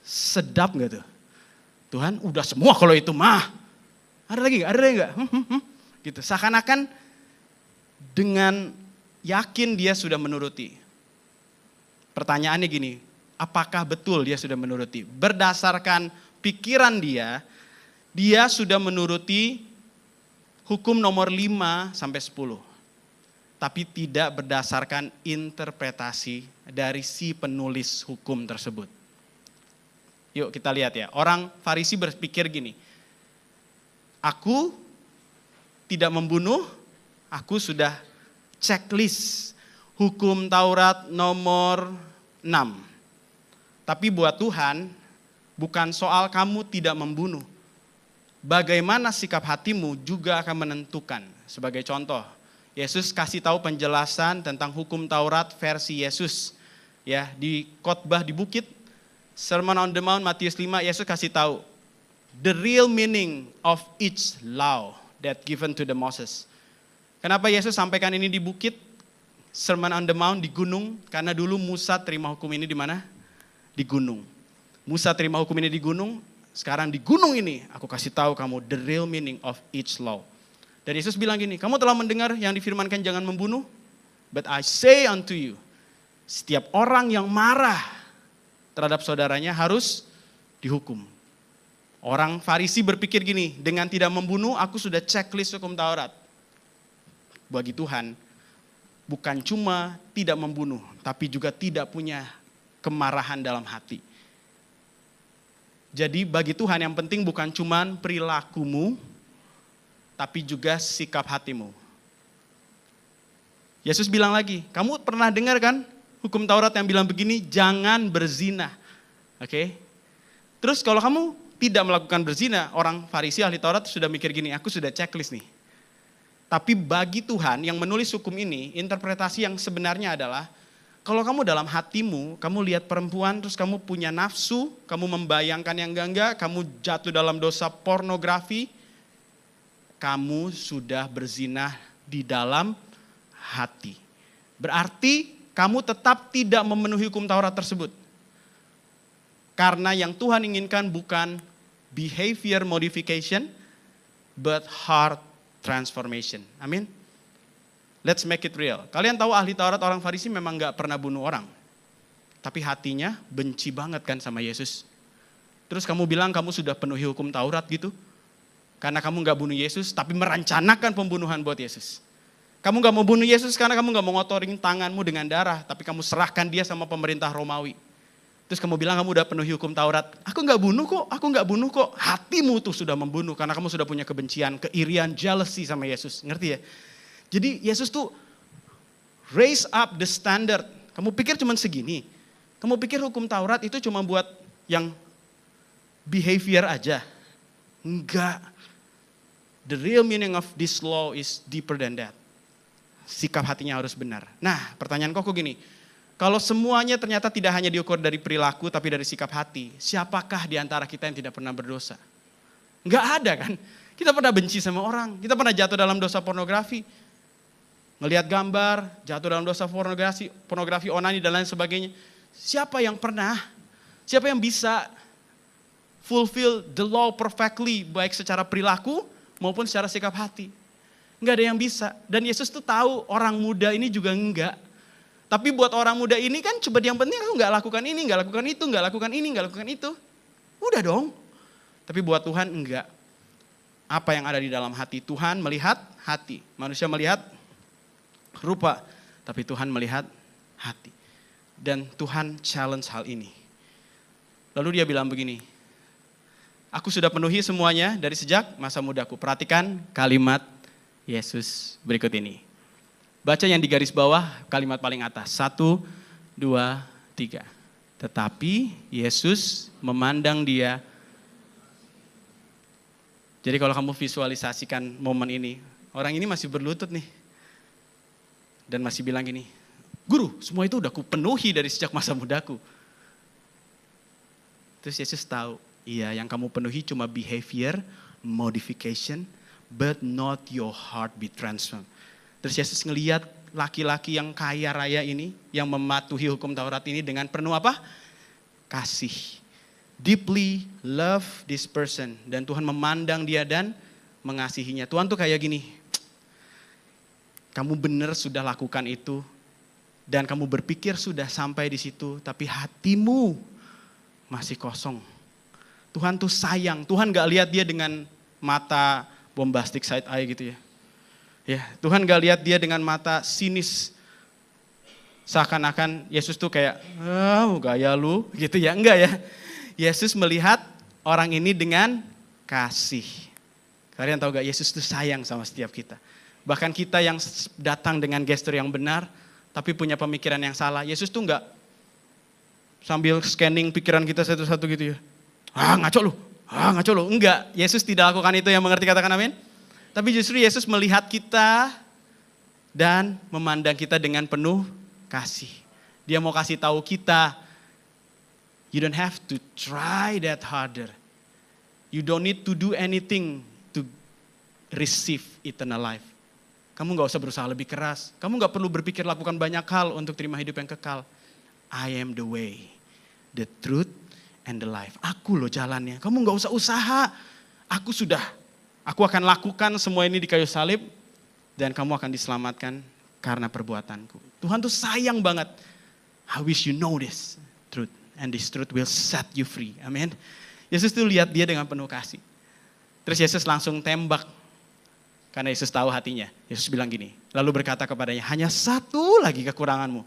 Sedap gak tuh? Tuhan udah semua kalau itu mah. Ada lagi enggak? Gitu. Seakan-akan dengan yakin dia sudah menuruti. Pertanyaannya gini, apakah betul dia sudah menuruti. Berdasarkan pikiran dia sudah menuruti hukum nomor 5 sampai 10. Tapi tidak berdasarkan interpretasi dari si penulis hukum tersebut. Yuk kita lihat ya, orang Farisi berpikir gini, aku tidak membunuh, aku sudah checklist hukum Taurat nomor 6. Tapi buat Tuhan, bukan soal kamu tidak membunuh. Bagaimana sikap hatimu juga akan menentukan. Sebagai contoh, Yesus kasih tahu penjelasan tentang hukum Taurat versi Yesus. Ya, di khotbah di bukit, Sermon on the Mount, Matius 5, Yesus kasih tahu the real meaning of each law that given to the Moses. Kenapa Yesus sampaikan ini di bukit? Sermon on the Mount di gunung, karena dulu Musa terima hukum ini di mana? Di gunung. Musa terima hukum ini di gunung, sekarang di gunung ini aku kasih tahu kamu the real meaning of each law. Dan Yesus bilang gini, kamu telah mendengar yang difirmankan jangan membunuh, but I say unto you, setiap orang yang marah terhadap saudaranya harus dihukum. Orang Farisi berpikir gini, dengan tidak membunuh aku sudah checklist hukum Taurat. Bagi Tuhan, bukan cuma tidak membunuh, tapi juga tidak punya kemarahan dalam hati. Jadi bagi Tuhan yang penting bukan cuma perilakumu, tapi juga sikap hatimu. Yesus bilang lagi, kamu pernah dengar kan hukum Taurat yang bilang begini, jangan berzina. Oke? Terus kalau kamu tidak melakukan berzina, orang Farisi ahli Taurat sudah mikir gini, aku sudah checklist nih. Tapi bagi Tuhan yang menulis hukum ini, interpretasi yang sebenarnya adalah, kalau kamu dalam hatimu, kamu lihat perempuan, terus kamu punya nafsu, kamu membayangkan yang enggak, kamu jatuh dalam dosa pornografi, kamu sudah berzina di dalam hati. Berarti kamu tetap tidak memenuhi hukum Taurat tersebut. Karena yang Tuhan inginkan bukan behavior modification, but heart transformation. Amin. Let's make it real. Kalian tahu ahli Taurat orang Farisi memang gak pernah bunuh orang. Tapi hatinya benci banget kan sama Yesus. Terus kamu bilang kamu sudah penuhi hukum Taurat gitu. Karena kamu gak bunuh Yesus, tapi merencanakan pembunuhan buat Yesus. Kamu gak mau bunuh Yesus karena kamu gak mau ngotorin tanganmu dengan darah. Tapi kamu serahkan dia sama pemerintah Romawi. Terus kamu bilang kamu udah penuhi hukum Taurat. Aku gak bunuh kok. Hatimu tuh sudah membunuh karena kamu sudah punya kebencian, keirian, jealousy sama Yesus. Ngerti ya? Jadi Yesus tuh raise up the standard. Kamu pikir cuma segini? Kamu pikir hukum Taurat itu cuma buat yang behavior aja? Enggak. The real meaning of this law is deeper than that. Sikap hatinya harus benar. Nah, pertanyaan kok gini. Kalau semuanya ternyata tidak hanya diukur dari perilaku tapi dari sikap hati, siapakah di antara kita yang tidak pernah berdosa? Enggak ada kan? Kita pernah benci sama orang, kita pernah jatuh dalam dosa pornografi. Ngelihat gambar, jatuh dalam dosa pornografi onani dan lain sebagainya. Siapa yang pernah? Siapa yang bisa fulfill the law perfectly, baik secara perilaku maupun secara sikap hati? Enggak ada yang bisa. Dan Yesus tuh tahu orang muda ini juga enggak. Tapi buat orang muda ini kan coba yang penting aku enggak lakukan ini, enggak lakukan itu, enggak lakukan ini, enggak lakukan itu. Udah dong. Tapi buat Tuhan enggak. Apa yang ada di dalam hati? Tuhan melihat hati. Manusia melihat rupa, tapi Tuhan melihat hati. Dan Tuhan challenge hal ini. Lalu dia bilang begini, aku sudah penuhi semuanya dari sejak masa mudaku. Perhatikan kalimat Yesus berikut ini. Baca yang di garis bawah, kalimat paling atas. 1, 2, 3. Tetapi Yesus memandang dia. Jadi kalau kamu visualisasikan momen ini, orang ini masih berlutut nih. Dan masih bilang gini, Guru, semua itu udah kupenuhi dari sejak masa mudaku. Terus Yesus tahu, iya yang kamu penuhi cuma behavior, modification, but not your heart be transformed. Terus Yesus ngelihat laki-laki yang kaya raya ini, yang mematuhi hukum Taurat ini dengan penuh apa? Kasih. Deeply love this person. Dan Tuhan memandang dia dan mengasihinya. Tuhan tuh kayak gini, kamu benar sudah lakukan itu, dan kamu berpikir sudah sampai di situ, tapi hatimu masih kosong. Tuhan tuh sayang, Tuhan gak lihat dia dengan mata bombastic side eye gitu ya. Ya, Tuhan gak lihat dia dengan mata sinis. Seakan-akan Yesus tuh kayak, gaya lu gitu ya. Enggak ya. Yesus melihat orang ini dengan kasih. Kalian tahu gak, Yesus tuh sayang sama setiap kita. Bahkan kita yang datang dengan gestur yang benar, tapi punya pemikiran yang salah. Yesus tuh enggak sambil scanning pikiran kita satu-satu gitu ya. Ngaco lu. Enggak, Yesus tidak lakukan itu, yang mengerti katakan amin. Tapi justru Yesus melihat kita dan memandang kita dengan penuh kasih. Dia mau kasih tahu kita, you don't have to try that harder. You don't need to do anything to receive eternal life. Kamu gak usah berusaha lebih keras. Kamu gak perlu berpikir lakukan banyak hal untuk terima hidup yang kekal. I am the way, the truth, and the life. Aku loh jalannya. Kamu gak usah usaha. Aku akan lakukan semua ini di kayu salib. Dan kamu akan diselamatkan karena perbuatanku. Tuhan tuh sayang banget. I wish you know this truth. And this truth will set you free. Amin. Yesus tuh lihat dia dengan penuh kasih. Terus Yesus langsung tembak. Karena Yesus tahu hatinya. Yesus bilang gini. Lalu berkata kepadanya, hanya satu lagi kekuranganmu.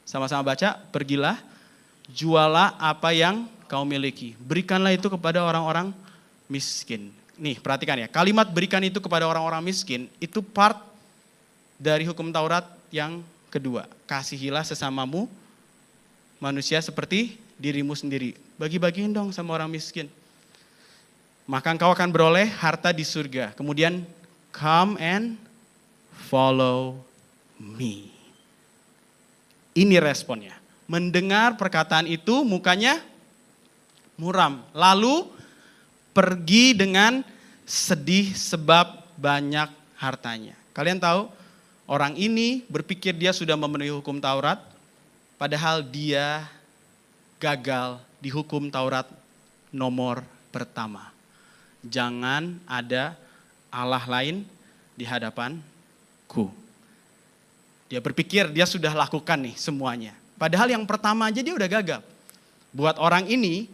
Sama-sama baca, pergilah, jualah apa yang kau miliki. Berikanlah itu kepada orang-orang miskin. Nih perhatikan ya, kalimat berikan itu kepada orang-orang miskin, itu part dari hukum Taurat yang kedua. Kasihilah sesamamu manusia seperti dirimu sendiri. Bagi-bagiin dong sama orang miskin. Maka engkau akan beroleh harta di surga. Kemudian, come and follow me. Ini responnya. Mendengar perkataan itu mukanya muram. Lalu pergi dengan sedih sebab banyak hartanya. Kalian tahu orang ini berpikir dia sudah memenuhi hukum Taurat. Padahal dia gagal di hukum Taurat nomor pertama. Jangan ada Allah lain di hadapanku. Dia berpikir dia sudah lakukan nih semuanya. Padahal yang pertama aja dia udah gagal. Buat orang ini,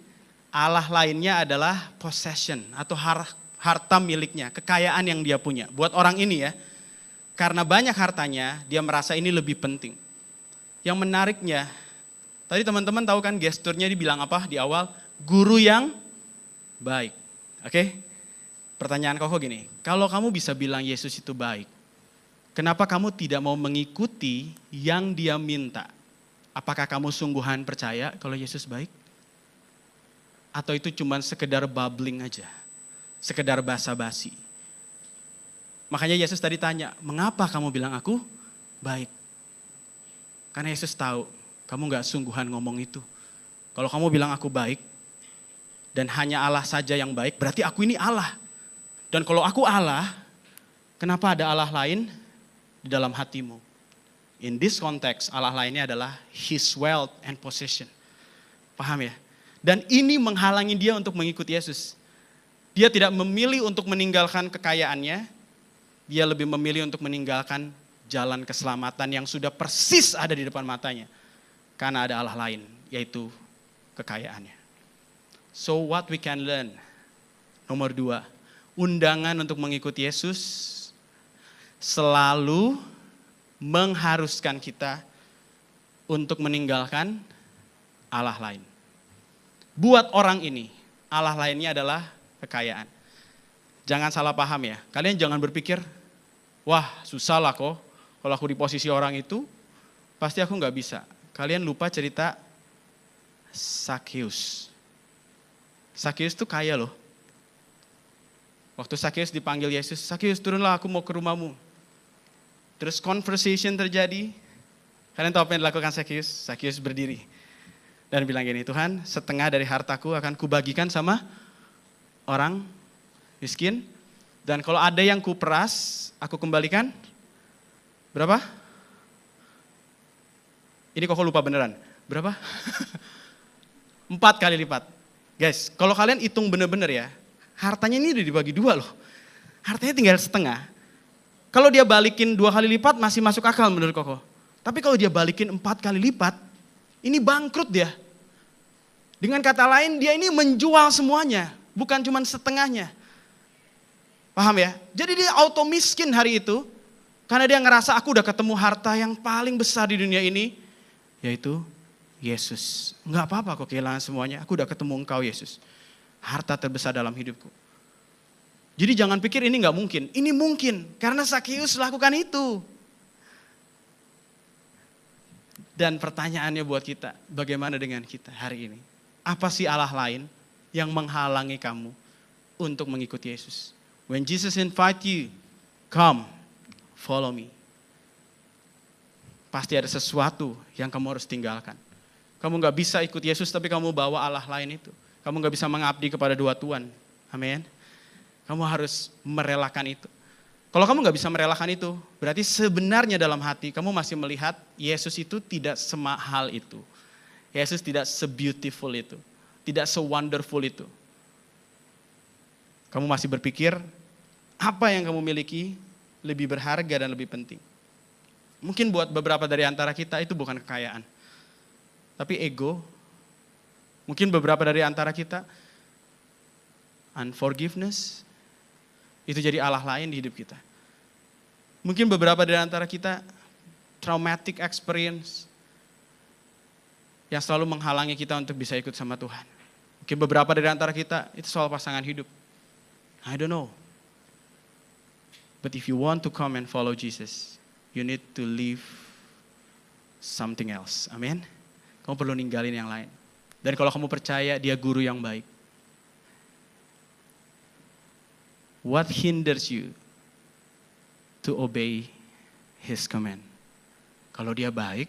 Allah lainnya adalah possession atau harta miliknya, kekayaan yang dia punya. Buat orang ini ya, karena banyak hartanya, dia merasa ini lebih penting. Yang menariknya, tadi teman-teman tahu kan gesturnya dibilang apa di awal? Guru yang baik. Oke? Pertanyaan Koko gini, kalau kamu bisa bilang Yesus itu baik, kenapa kamu tidak mau mengikuti yang dia minta? Apakah kamu sungguhan percaya kalau Yesus baik? Atau itu cuma sekedar bubbling aja, sekedar basa-basi? Makanya Yesus tadi tanya, mengapa kamu bilang aku baik? Karena Yesus tahu, kamu gak sungguhan ngomong itu. Kalau kamu bilang aku baik, dan hanya Allah saja yang baik, berarti aku ini Allah. Dan kalau aku Allah, kenapa ada Allah lain di dalam hatimu? In this context, Allah lainnya adalah His wealth and possession. Paham ya? Dan ini menghalangi dia untuk mengikuti Yesus. Dia tidak memilih untuk meninggalkan kekayaannya, dia lebih memilih untuk meninggalkan jalan keselamatan yang sudah persis ada di depan matanya. Karena ada Allah lain, yaitu kekayaannya. So what we can learn? Nomor 2, undangan untuk mengikuti Yesus selalu mengharuskan kita untuk meninggalkan Allah lain. Buat orang ini, Allah lainnya adalah kekayaan. Jangan salah paham ya, kalian jangan berpikir, wah susah lah kok, kalau aku di posisi orang itu, pasti aku gak bisa. Kalian lupa cerita Sakeus. Sakeus tuh kaya loh. Waktu Sakeus dipanggil Yesus, Sakeus turunlah aku mau ke rumahmu. Terus conversation terjadi. Kalian tahu apa yang dilakukan Sakeus? Sakeus berdiri. Dan bilang gini, Tuhan setengah dari hartaku akan kubagikan sama orang miskin. Dan kalau ada yang kuperas, aku kembalikan. Berapa? Ini kok lupa beneran. Berapa? 4 kali lipat. Guys, kalau kalian hitung bener-bener ya, hartanya ini udah dibagi 2 loh. Hartanya tinggal setengah. Kalau dia balikin 2 kali lipat masih masuk akal menurut Koko. Tapi kalau dia balikin 4 kali lipat, ini bangkrut dia. Dengan kata lain, dia ini menjual semuanya, bukan cuma setengahnya. Paham ya? Jadi dia auto miskin hari itu, karena dia ngerasa aku udah ketemu harta yang paling besar di dunia ini, yaitu Yesus. Enggak apa-apa kok kehilangan semuanya, aku udah ketemu Engkau Yesus. Harta terbesar dalam hidupku. Jadi jangan pikir ini nggak mungkin. Ini mungkin karena Zakheus lakukan itu. Dan pertanyaannya buat kita, bagaimana dengan kita hari ini? Apa sih Allah lain yang menghalangi kamu untuk mengikuti Yesus? When Jesus invite you, come, follow me. Pasti ada sesuatu yang kamu harus tinggalkan. Kamu nggak bisa ikut Yesus tapi kamu bawa Allah lain itu. Kamu nggak bisa mengabdi kepada dua Tuhan. Amin. Kamu harus merelakan itu. Kalau kamu nggak bisa merelakan itu, berarti sebenarnya dalam hati kamu masih melihat Yesus itu tidak semahal itu. Yesus tidak se-beautiful itu. Tidak se-wonderful itu. Kamu masih berpikir, apa yang kamu miliki lebih berharga dan lebih penting. Mungkin buat beberapa dari antara kita itu bukan kekayaan. Tapi ego. Mungkin beberapa dari antara kita, unforgiveness, itu jadi Allah lain di hidup kita. Mungkin beberapa dari antara kita traumatic experience yang selalu menghalangi kita untuk bisa ikut sama Tuhan. Mungkin beberapa dari antara kita itu soal pasangan hidup. I don't know. But if you want to come and follow Jesus, you need to leave something else. Amin. Kamu perlu ninggalin yang lain. Dan kalau kamu percaya dia guru yang baik, what hinders you to obey his command? Kalau dia baik,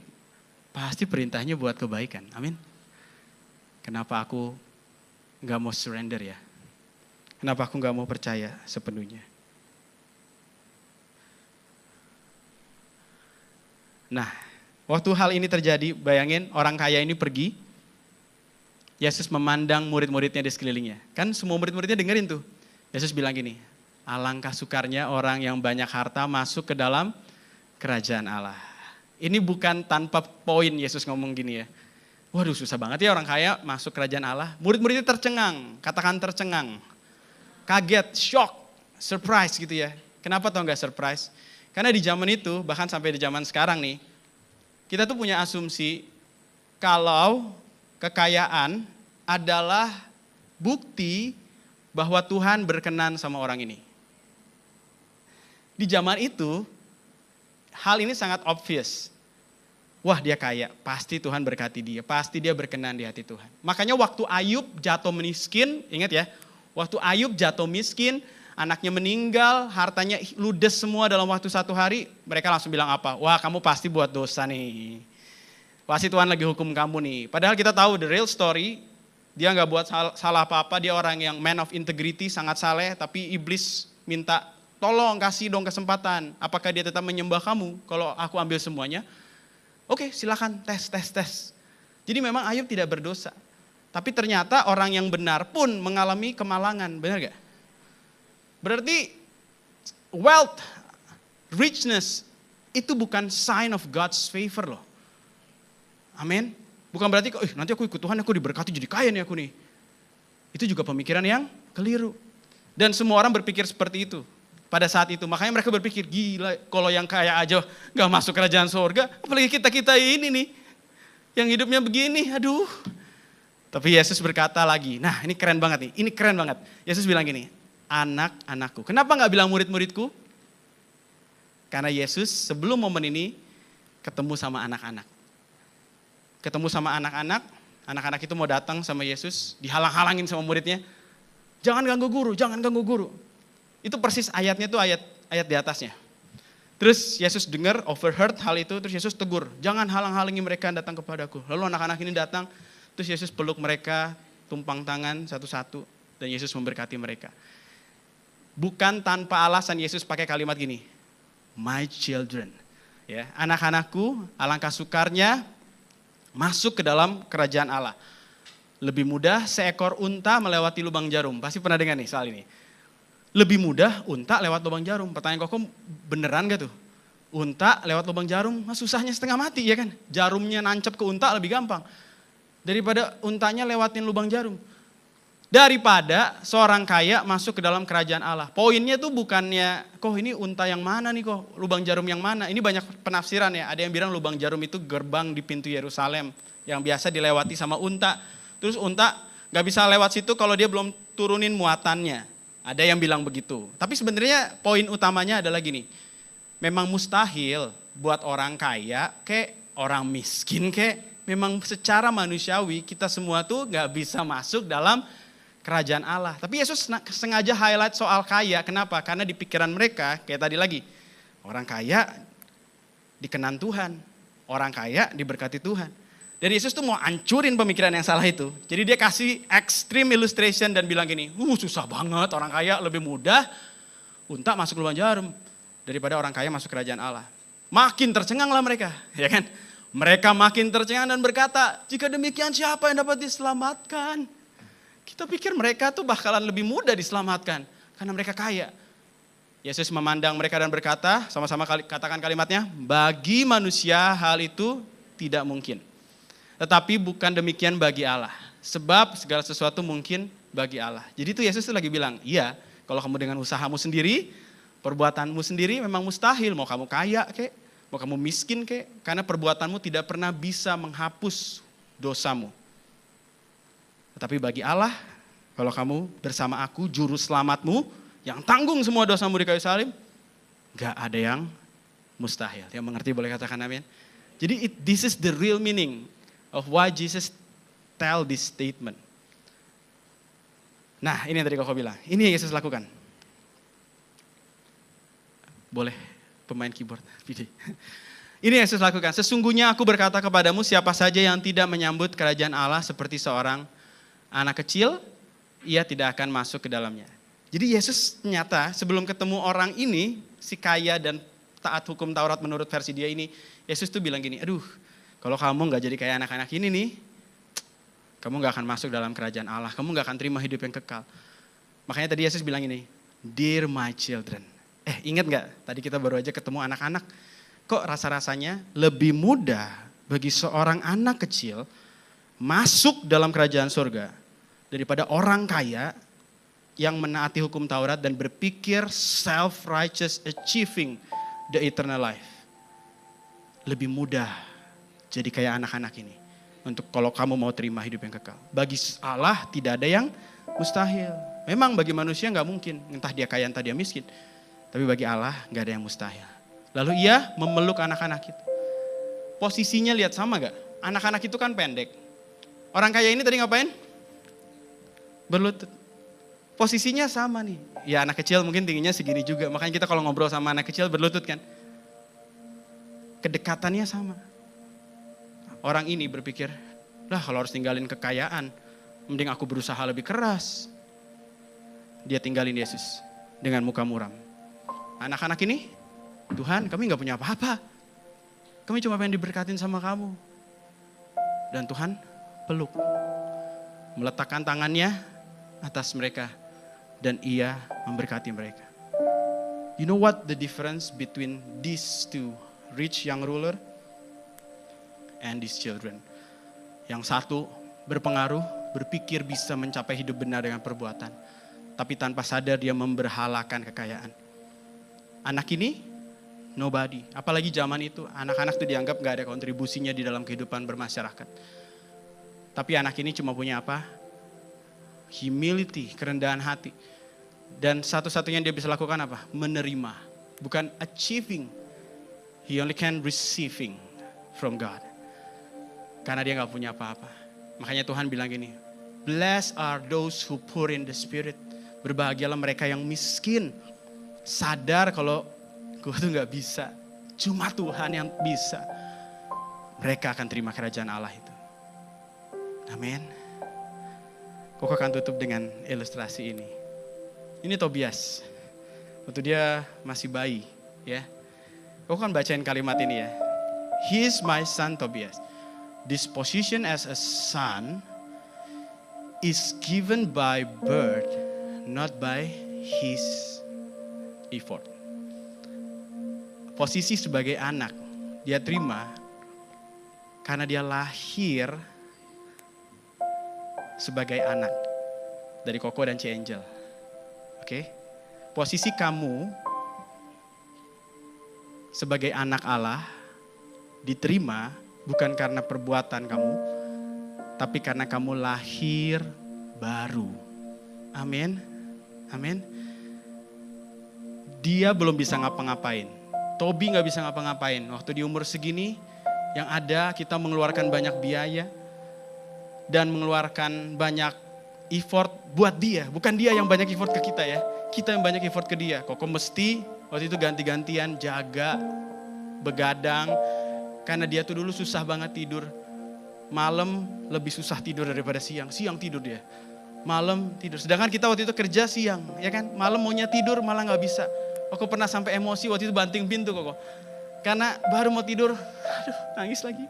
pasti perintahnya buat kebaikan. Amin. Kenapa aku gak mau surrender ya? Kenapa aku gak mau percaya sepenuhnya? Nah, waktu hal ini terjadi, bayangin orang kaya ini pergi, Yesus memandang murid-muridnya di sekelilingnya. Kan semua murid-muridnya dengerin tuh. Yesus bilang gini, alangkah sukarnya orang yang banyak harta masuk ke dalam kerajaan Allah. Ini bukan tanpa poin Yesus ngomong gini ya. Waduh susah banget ya orang kaya masuk kerajaan Allah. Murid-muridnya tercengang, katakan tercengang. Kaget, shock, surprise gitu ya. Kenapa tau gak surprise? Karena di zaman itu, bahkan sampai di zaman sekarang nih, kita tuh punya asumsi kalau kekayaan adalah bukti bahwa Tuhan berkenan sama orang ini. Di zaman itu, hal ini sangat obvious. Wah dia kaya, pasti Tuhan berkati dia, pasti dia berkenan di hati Tuhan. Makanya waktu Ayub jatuh miskin, ingat ya, waktu Ayub jatuh miskin, anaknya meninggal, hartanya ludes semua dalam waktu 1 hari, mereka langsung bilang apa? Wah kamu pasti buat dosa nih. Pasti Tuhan lagi hukum kamu nih. Padahal kita tahu the real story, dia gak buat salah apa-apa, dia orang yang man of integrity, sangat saleh, tapi iblis minta tolong kasih dong kesempatan. Apakah dia tetap menyembah kamu kalau aku ambil semuanya? Oke silakan tes. Jadi memang Ayub tidak berdosa. Tapi ternyata orang yang benar pun mengalami kemalangan, benar gak? Berarti wealth, richness, itu bukan sign of God's favor loh. Amin. Bukan berarti nanti aku ikut Tuhan, aku diberkati jadi kaya nih aku nih. Itu juga pemikiran yang keliru. Dan semua orang berpikir seperti itu pada saat itu. Makanya mereka berpikir, gila kalau yang kaya aja gak masuk kerajaan surga. Apalagi kita ini nih, yang hidupnya begini, aduh. Tapi Yesus berkata lagi, nah ini keren banget nih, ini keren banget. Yesus bilang gini, anak-anakku. Kenapa gak bilang murid-muridku? Karena Yesus sebelum momen ini ketemu sama anak-anak. Ketemu sama anak-anak itu mau datang sama Yesus, dihalang-halangin sama muridnya. Jangan ganggu guru. Itu persis ayatnya tuh ayat di atasnya. Terus Yesus dengar, overheard hal itu, terus Yesus tegur, jangan halang-halangi mereka datang kepadaku. Lalu anak-anak ini datang, terus Yesus peluk mereka, tumpang tangan satu-satu, dan Yesus memberkati mereka. Bukan tanpa alasan Yesus pakai kalimat gini, my children. Ya, anak-anakku, alangkah sukarnya masuk ke dalam kerajaan Allah. Lebih mudah seekor unta melewati lubang jarum. Pasti pernah dengar nih soal ini. Lebih mudah unta lewat lubang jarum. Pertanyaan kok beneran gak tuh? Unta lewat lubang jarum, susahnya setengah mati ya kan. Jarumnya nancep ke unta lebih gampang. Daripada untanya lewatin lubang jarum. Daripada seorang kaya masuk ke dalam kerajaan Allah. Poinnya tuh bukannya, kok ini unta yang mana nih kok, lubang jarum yang mana. Ini banyak penafsiran ya, ada yang bilang lubang jarum itu gerbang di pintu Yerusalem. Yang biasa dilewati sama unta. Terus unta gak bisa lewat situ kalau dia belum turunin muatannya. Ada yang bilang begitu. Tapi sebenarnya poin utamanya adalah gini. Memang mustahil buat orang kaya kayak orang miskin kayak memang secara manusiawi kita semua tuh gak bisa masuk dalam kerajaan Allah. Tapi Yesus sengaja highlight soal kaya. Kenapa? Karena di pikiran mereka kayak tadi lagi. Orang kaya dikenan Tuhan. Orang kaya diberkati Tuhan. Dan Yesus tuh mau hancurin pemikiran yang salah itu. Jadi dia kasih extreme illustration dan bilang gini, susah banget orang kaya lebih mudah unta masuk lubang jarum daripada orang kaya masuk kerajaan Allah. Makin tercenganglah mereka, ya kan? Mereka makin tercengang dan berkata, jika demikian siapa yang dapat diselamatkan? Kita pikir mereka tuh bakalan lebih mudah diselamatkan karena mereka kaya. Yesus memandang mereka dan berkata, sama-sama katakan kalimatnya, bagi manusia hal itu tidak mungkin. Tetapi bukan demikian bagi Allah. Sebab segala sesuatu mungkin bagi Allah. Jadi itu Yesus tuh lagi bilang, iya kalau kamu dengan usahamu sendiri, perbuatanmu sendiri memang mustahil. Mau kamu kaya kek, mau kamu miskin kek. Karena perbuatanmu tidak pernah bisa menghapus dosamu. Tetapi bagi Allah, kalau kamu bersama aku, juru selamatmu, yang tanggung semua dosamu di kayu salib, gak ada yang mustahil. Yang mengerti boleh katakan amin. Jadi this is the real meaning of why Jesus tell this statement. Nah ini yang tadi kau bilang, ini yang Yesus lakukan. Boleh pemain keyboard. Ini yang Yesus lakukan. Sesungguhnya aku berkata kepadamu siapa saja yang tidak menyambut kerajaan Allah seperti seorang anak kecil, ia tidak akan masuk ke dalamnya. Jadi Yesus nyata sebelum ketemu orang ini, si kaya dan taat hukum Taurat menurut versi dia ini, Yesus tuh bilang gini, aduh kalau kamu gak jadi kayak anak-anak ini nih, kamu gak akan masuk dalam kerajaan Allah, kamu gak akan terima hidup yang kekal. Makanya tadi Yesus bilang ini, dear my children. Ingat gak? Tadi kita baru aja ketemu anak-anak. Kok rasa-rasanya lebih mudah bagi seorang anak kecil masuk dalam kerajaan surga daripada orang kaya yang menaati hukum Taurat dan berpikir self-righteous achieving the eternal life. Lebih mudah jadi kayak anak-anak ini. Untuk kalau kamu mau terima hidup yang kekal. Bagi Allah tidak ada yang mustahil. Memang bagi manusia gak mungkin. Entah dia kaya entah dia miskin. Tapi bagi Allah gak ada yang mustahil. Lalu ia memeluk anak-anak itu. Posisinya lihat sama gak? Anak-anak itu kan pendek. Orang kaya ini tadi ngapain? Berlutut. Posisinya sama nih. Ya anak kecil mungkin tingginya segini juga. Makanya kita kalau ngobrol sama anak kecil berlutut kan. Kedekatannya sama. Orang ini berpikir, lah kalau harus tinggalin kekayaan, mending aku berusaha lebih keras. Dia tinggalin Yesus dengan muka muram. Anak-anak ini, Tuhan kami gak punya apa-apa. Kami cuma pengen diberkatin sama kamu. Dan Tuhan peluk. Meletakkan tangannya atas mereka. Dan ia memberkati mereka. You know what the difference between these two rich young ruler and these children? Yang satu berpengaruh, berpikir bisa mencapai hidup benar dengan perbuatan. Tapi tanpa sadar dia memberhalakan kekayaan. Anak ini nobody. Apalagi zaman itu anak-anak itu dianggap gak ada kontribusinya di dalam kehidupan bermasyarakat. Tapi anak ini cuma punya apa? Humility, kerendahan hati. Dan satu-satunya yang dia bisa lakukan apa? Menerima. Bukan achieving. He only can receiving from God. Karena dia gak punya apa-apa. Makanya Tuhan bilang gini, blessed are those who poor in the spirit. Berbahagialah mereka yang miskin. Sadar kalau gue tuh gak bisa. Cuma Tuhan yang bisa. Mereka akan terima kerajaan Allah itu. Amin. Koko akan tutup dengan ilustrasi ini. Ini Tobias. Waktu dia masih bayi. Ya. Koko kan bacain kalimat ini ya. He is my son Tobias. This position as a son is given by birth, not by his effort. posisi sebagai anak. Dia terima karena dia lahir sebagai anak dari Koko dan Ci Angel. Oke? Posisi kamu sebagai anak Allah diterima bukan karena perbuatan kamu, tapi karena kamu lahir baru. Amin. Amin. Dia belum bisa ngapa-ngapain. Tobi gak bisa ngapa-ngapain. Waktu di umur segini, yang ada kita mengeluarkan banyak biaya dan mengeluarkan banyak effort buat dia. Bukan dia yang banyak effort ke kita ya. Kita yang banyak effort ke dia. Koko mesti waktu itu ganti-gantian jaga, begadang. Karena dia tuh dulu susah banget tidur. Malam lebih susah tidur daripada siang. Siang tidur dia. Malam tidur. Sedangkan kita waktu itu kerja siang, ya kan? Malam maunya tidur malah gak bisa. Aku pernah sampai emosi waktu itu banting pintu Koko. Karena baru mau tidur, aduh nangis lagi.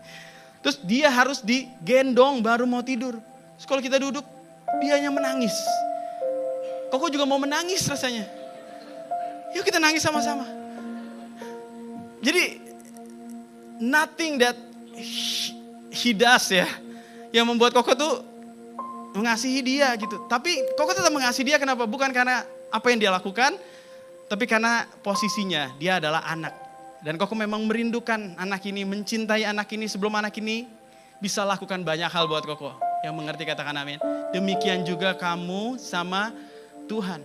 Terus dia harus digendong baru mau tidur. Terus kalau kita duduk, dianya menangis. Koko juga mau menangis rasanya. Yuk kita nangis sama-sama. Jadi, nothing that he does ya, yang membuat Koko tuh mengasihi dia gitu. Tapi Koko tetap mengasihi dia kenapa? Bukan karena apa yang dia lakukan, tapi karena posisinya dia adalah anak. Dan Koko memang merindukan anak ini, mencintai anak ini sebelum anak ini bisa lakukan banyak hal buat Koko. Yang mengerti katakan amin. Demikian juga kamu sama Tuhan.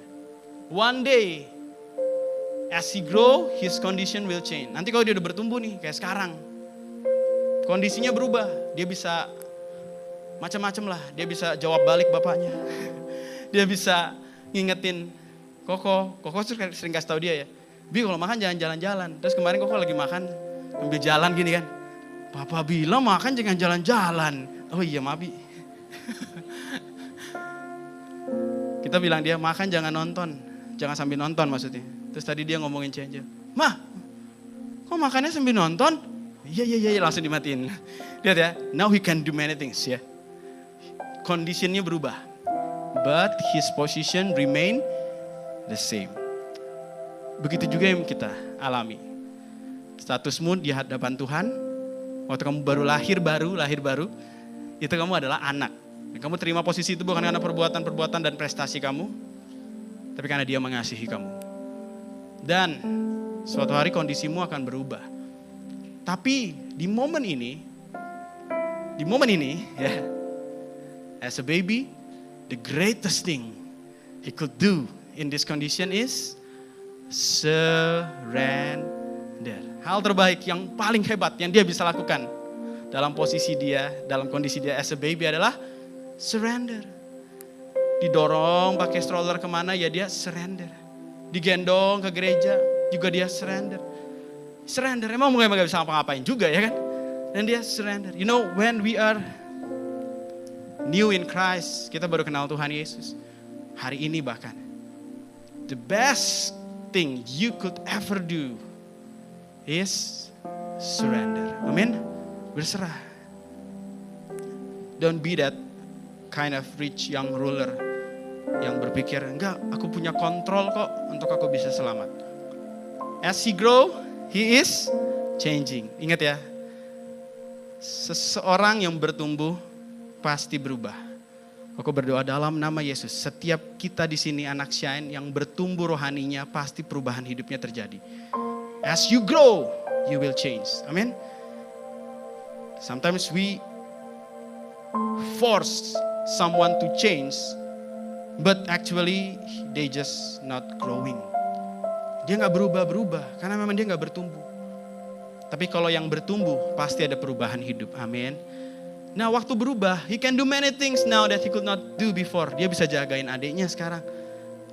One day, as he grow, his condition will change. Nanti kalau dia udah bertumbuh nih, kayak sekarang. Kondisinya berubah, dia bisa macam-macam lah. Dia bisa jawab balik bapaknya. Dia bisa ngingetin Koko sering kasih tahu dia ya. Bi kalau makan jangan jalan-jalan. Terus kemarin Koko lagi makan, ambil jalan gini kan. Papa bilang makan jangan jalan-jalan. Oh iya maaf Bi. Kita bilang dia makan jangan nonton. Jangan sambil nonton maksudnya. Terus tadi dia ngomongin Ci Angel. Mah, kok makannya sambil nonton? Iya langsung dimatiin. Lihat ya, now he can do many things ya. Conditionnya berubah. But his position remain the same. Begitu juga yang kita alami. Statusmu di hadapan Tuhan, waktu kamu baru lahir baru, itu kamu adalah anak. Dan kamu terima posisi itu bukan karena perbuatan-perbuatan dan prestasi kamu, tapi karena Dia mengasihi kamu. Dan suatu hari kondisimu akan berubah. Tapi di momen ini, ya, as a baby, the greatest thing he could do in this condition is surrender. Hal terbaik yang paling hebat yang dia bisa lakukan dalam posisi dia, dalam kondisi dia as a baby adalah surrender. Didorong pakai stroller kemana ya dia surrender. Digendong ke gereja juga dia surrender. Surrender, emang gak bisa ngapa-ngapain juga ya kan. Dan dia surrender. You know when we are new in Christ, kita baru kenal Tuhan Yesus. Hari ini bahkan. The best thing you could ever do is surrender. Amin. Berserah. Don't be that kind of rich young ruler yang berpikir, enggak, aku punya kontrol kok untuk aku bisa selamat. As he grow, he is changing. Ingat ya, seseorang yang bertumbuh pasti berubah. Aku berdoa dalam nama Yesus, setiap kita di sini anak Shine yang bertumbuh rohaninya pasti perubahan hidupnya terjadi. As you grow, you will change. Amin. Sometimes we force someone to change, but actually they just not growing. Dia gak berubah-berubah karena memang dia gak bertumbuh. Tapi kalau yang bertumbuh pasti ada perubahan hidup. Amin. Nah waktu berubah, he can do many things now that he could not do before. Dia bisa jagain adiknya sekarang.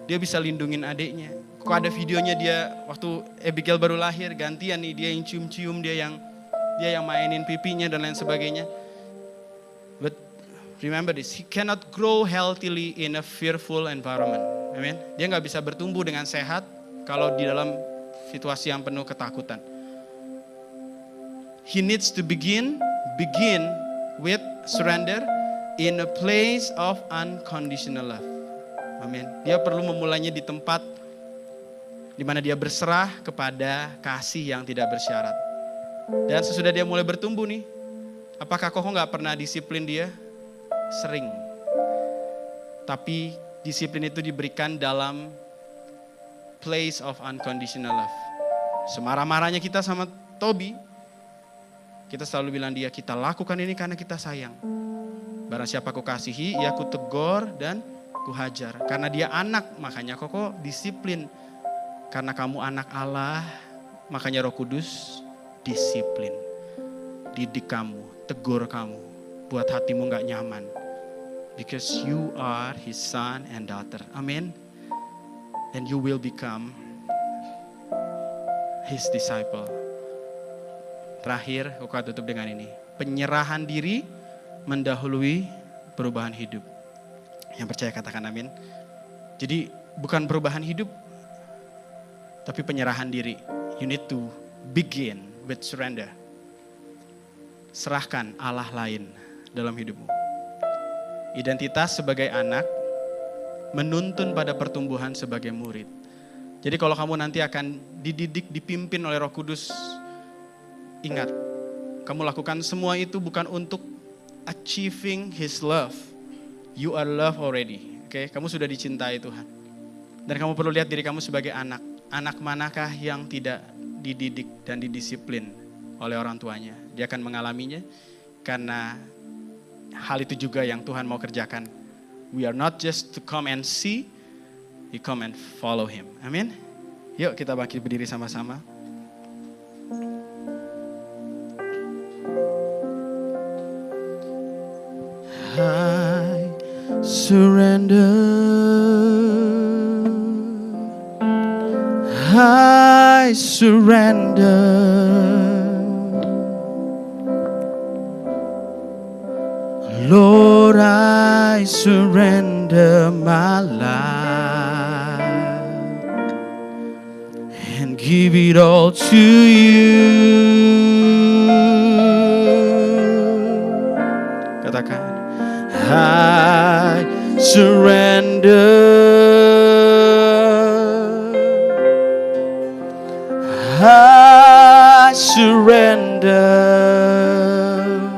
Dia bisa lindungin adiknya. Kok ada videonya dia waktu Abigail baru lahir, gantian nih dia yang cium-cium, dia yang mainin pipinya dan lain sebagainya. But remember this, he cannot grow healthily in a fearful environment. Amen. Dia gak bisa bertumbuh dengan sehat kalau di dalam situasi yang penuh ketakutan. He needs to begin with surrender in a place of unconditional love. Amin. Dia perlu memulainya di tempat di mana dia berserah kepada kasih yang tidak bersyarat. Dan sesudah dia mulai bertumbuh nih, apakah Koko gak pernah disiplin dia? Sering. Tapi disiplin itu diberikan dalam place of unconditional love. Semarah-marahnya kita sama Tobi, kita selalu bilang dia, kita lakukan ini karena kita sayang. Barang siapa ku kasihi, ia ku tegur dan ku hajar. Karena dia anak, makanya Koko disiplin. Karena kamu anak Allah, makanya Roh Kudus disiplin. Didik kamu, tegur kamu, buat hatimu gak nyaman. Because you are his son and daughter. Amin. And you will become his disciple. Terakhir, aku akan tutup dengan ini. Penyerahan diri mendahului perubahan hidup. Yang percaya katakan amin. Jadi bukan perubahan hidup, tapi penyerahan diri. You need to begin with surrender. Serahkan Allah lain dalam hidupmu. Identitas sebagai anak menuntun pada pertumbuhan sebagai murid. Jadi kalau kamu nanti akan dididik, dipimpin oleh Roh Kudus, ingat, kamu lakukan semua itu bukan untuk achieving his love. You are loved already. Oke, kamu sudah dicintai Tuhan. Dan kamu perlu lihat diri kamu sebagai anak. Anak manakah yang tidak dididik dan didisiplin oleh orang tuanya? Dia akan mengalaminya karena hal itu juga yang Tuhan mau kerjakan. We are not just to come and see, we come and follow him. Amin. Yuk kita bangkit berdiri sama-sama. I surrender. I surrender. Lord, I surrender my life and give it all to you. Katakan, I surrender. I surrender.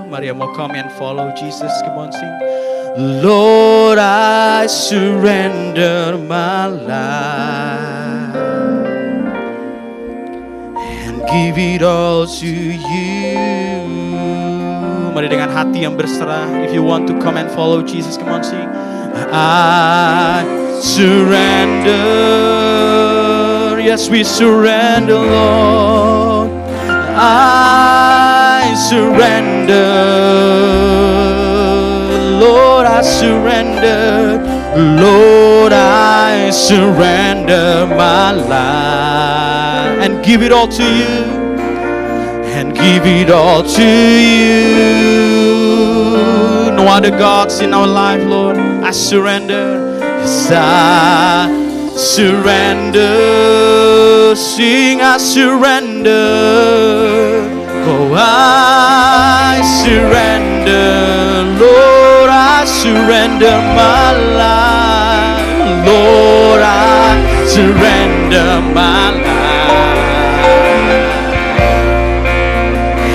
Maria mau come and follow Jesus. Come on, sing. Lord, I surrender my life and give it all to you. Mari dengan hati yang berserah. If you want to come and follow Jesus, come on, sing. I surrender. Yes, we surrender, Lord. I surrender. Lord, I surrender. Lord, I surrender my life and give it all to you. And give it all to you. No other gods in our life, Lord. I surrender. Yes, I surrender. Sing, I surrender. Oh, I surrender. Lord, I surrender my life. Lord, I surrender my life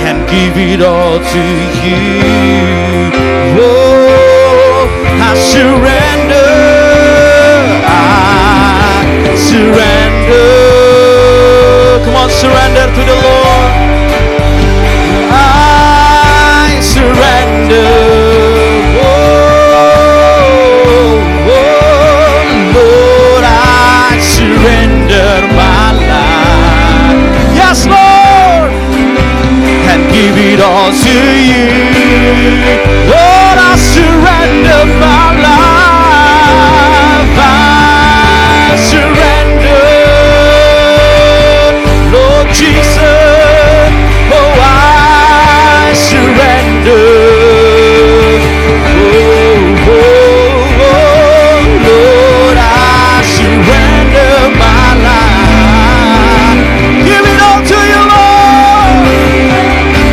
and give it all to you. Oh, I surrender. I surrender. Come on, surrender to the Lord. I surrender. Oh, oh, Lord, I surrender my life. Yes, Lord, and give it all to you. Lord, I surrender my life. I surrender. Lord Jesus, oh, I surrender. Oh, oh, oh, Lord, I surrender my life. Give it all to you, Lord.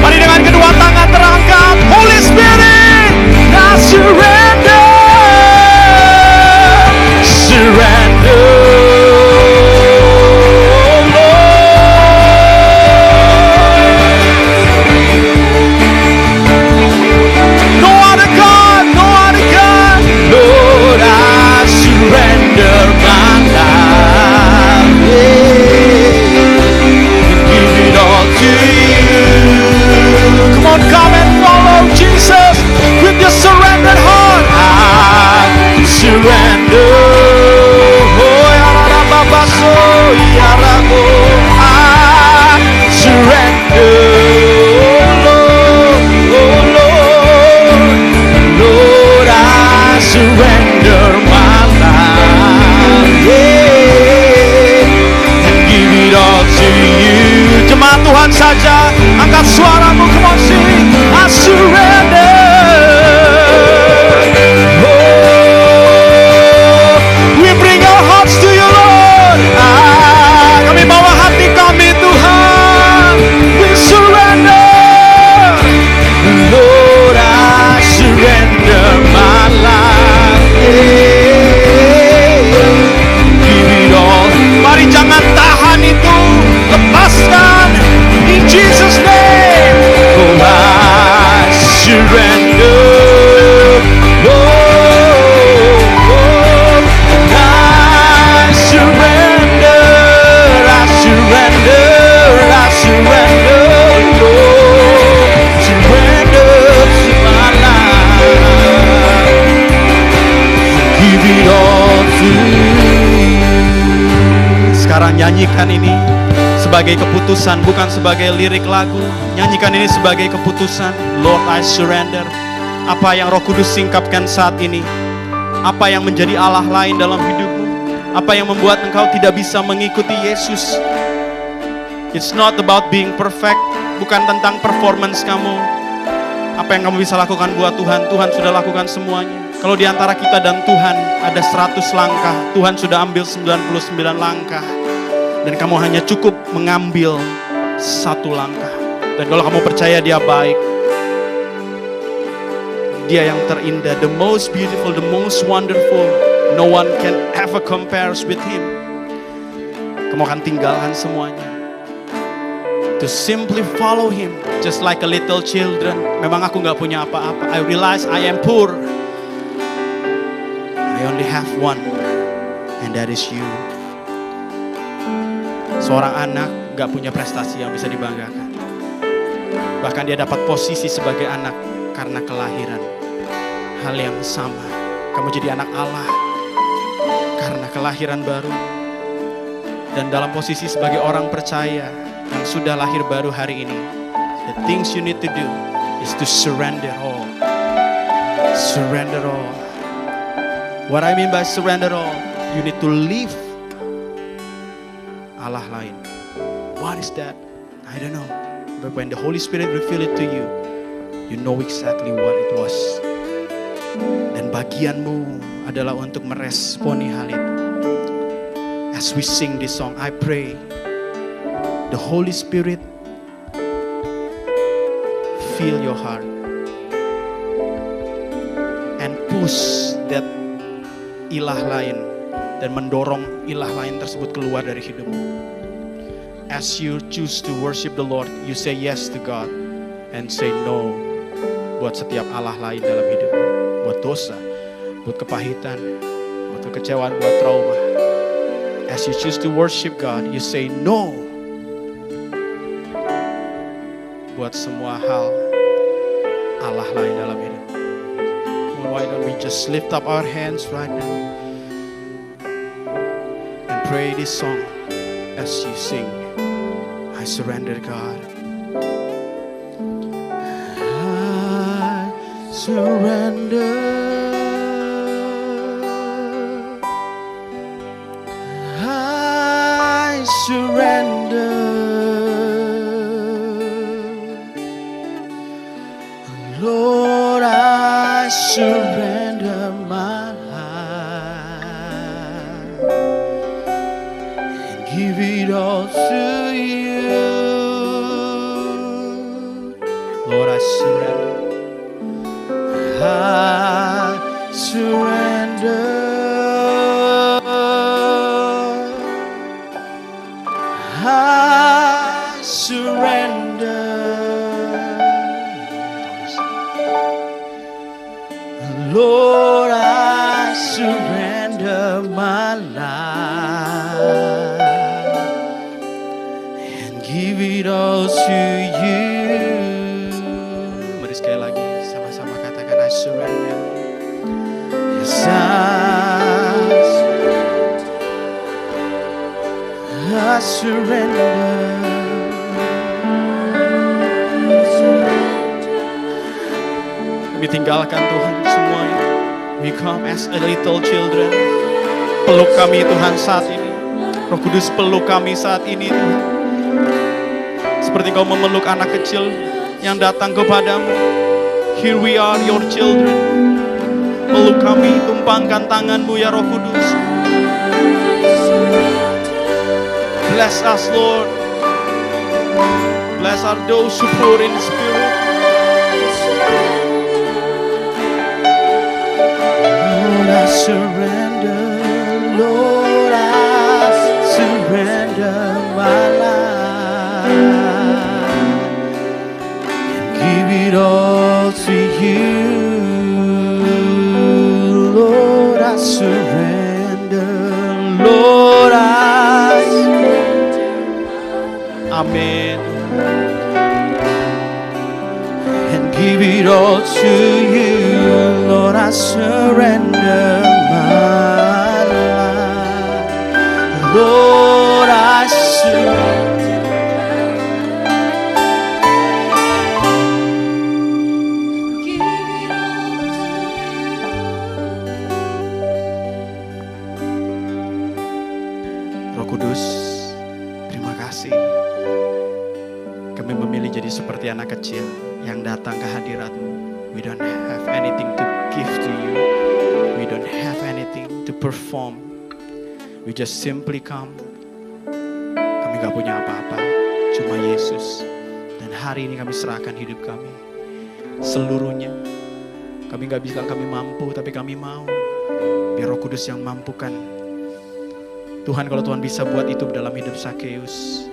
Mari dengan kedua tangan terangkat. Holy Spirit, I surrender. sebagai keputusan, bukan sebagai lirik lagu. Nyanyikan ini sebagai keputusan. Lord, I surrender. Apa yang Roh Kudus singkapkan saat ini? Apa yang menjadi Allah lain dalam hidupmu? Apa yang membuat engkau tidak bisa mengikuti Yesus? It's not about being perfect. Bukan tentang performance kamu. Apa yang kamu bisa lakukan buat Tuhan, Tuhan sudah lakukan semuanya. Kalau di antara kita dan Tuhan ada 100 langkah, Tuhan sudah ambil 99 langkah. Dan kamu hanya cukup mengambil 1 langkah. Dan kalau kamu percaya Dia baik, Dia yang terindah, the most beautiful, the most wonderful, no one can ever compares with Him. Kamu akan tinggalkan semuanya, to simply follow Him, just like a little children. Memang aku gak punya apa-apa. I realize I am poor. I only have one, and that is you. Seorang anak gak punya prestasi yang bisa dibanggakan. Bahkan dia dapat posisi sebagai anak karena kelahiran. Hal yang sama, kamu jadi anak Allah karena kelahiran baru. Dan dalam posisi sebagai orang percaya yang sudah lahir baru hari ini, the things you need to do is to surrender all. Surrender all. What I mean by surrender all, you need to leave Allah lain. What is that? I don't know. But when the Holy Spirit reveal it to you, you know exactly what it was. Dan bagianmu adalah untuk meresponi hal itu. As we sing this song, I pray the Holy Spirit fill your heart and push that ilah lain dan mendorong ilah lain tersebut keluar dari hidupmu. As you choose to worship the Lord, you say yes to God and say no buat setiap Allah lain dalam hidupmu. Buat dosa, buat kepahitan, buat kekecewaan, buat trauma. As you choose to worship God, you say no buat semua hal Allah lain dalam hidup. Why don't we just lift up our hands right now and pray this song as you sing. I surrender, God. I surrender. I surrender. Lord, I surrender my heart and give it all to you. Lord, I surrender. I surrender. I surrender. Lord, I surrender my life and give it all to you. Mari sekali lagi sama-sama katakan I surrender. Yes, I surrender. Kami tinggalkan Tuhan semuanya. We come as a little children. Peluk kami Tuhan saat ini. Roh Kudus peluk kami saat ini Tuhan. Seperti Kau memeluk anak kecil yang datang kepadamu. Here we are your children. Peluk kami, tumpangkan tanganmu ya Roh Kudus. Bless us Lord. Bless are those who poor in spirit. Lord, I surrender. Lord, I surrender my life and give it all to you. Lord, I surrender. Lord, I surrender. Amen. And give it all to you. Lord, I surrender my life. Lord, I surrender. seperti anak kecil yang datang ke hadirat-Mu. We don't have anything to give to you. We don't have anything to perform. We just simply come. Kami gak punya apa-apa, cuma Yesus. Dan hari ini kami serahkan hidup kami seluruhnya. Kami gak bilang kami mampu, tapi kami mau. Biar Roh Kudus yang mampukan. Tuhan, kalau Tuhan bisa buat itu dalam hidup Sakeus,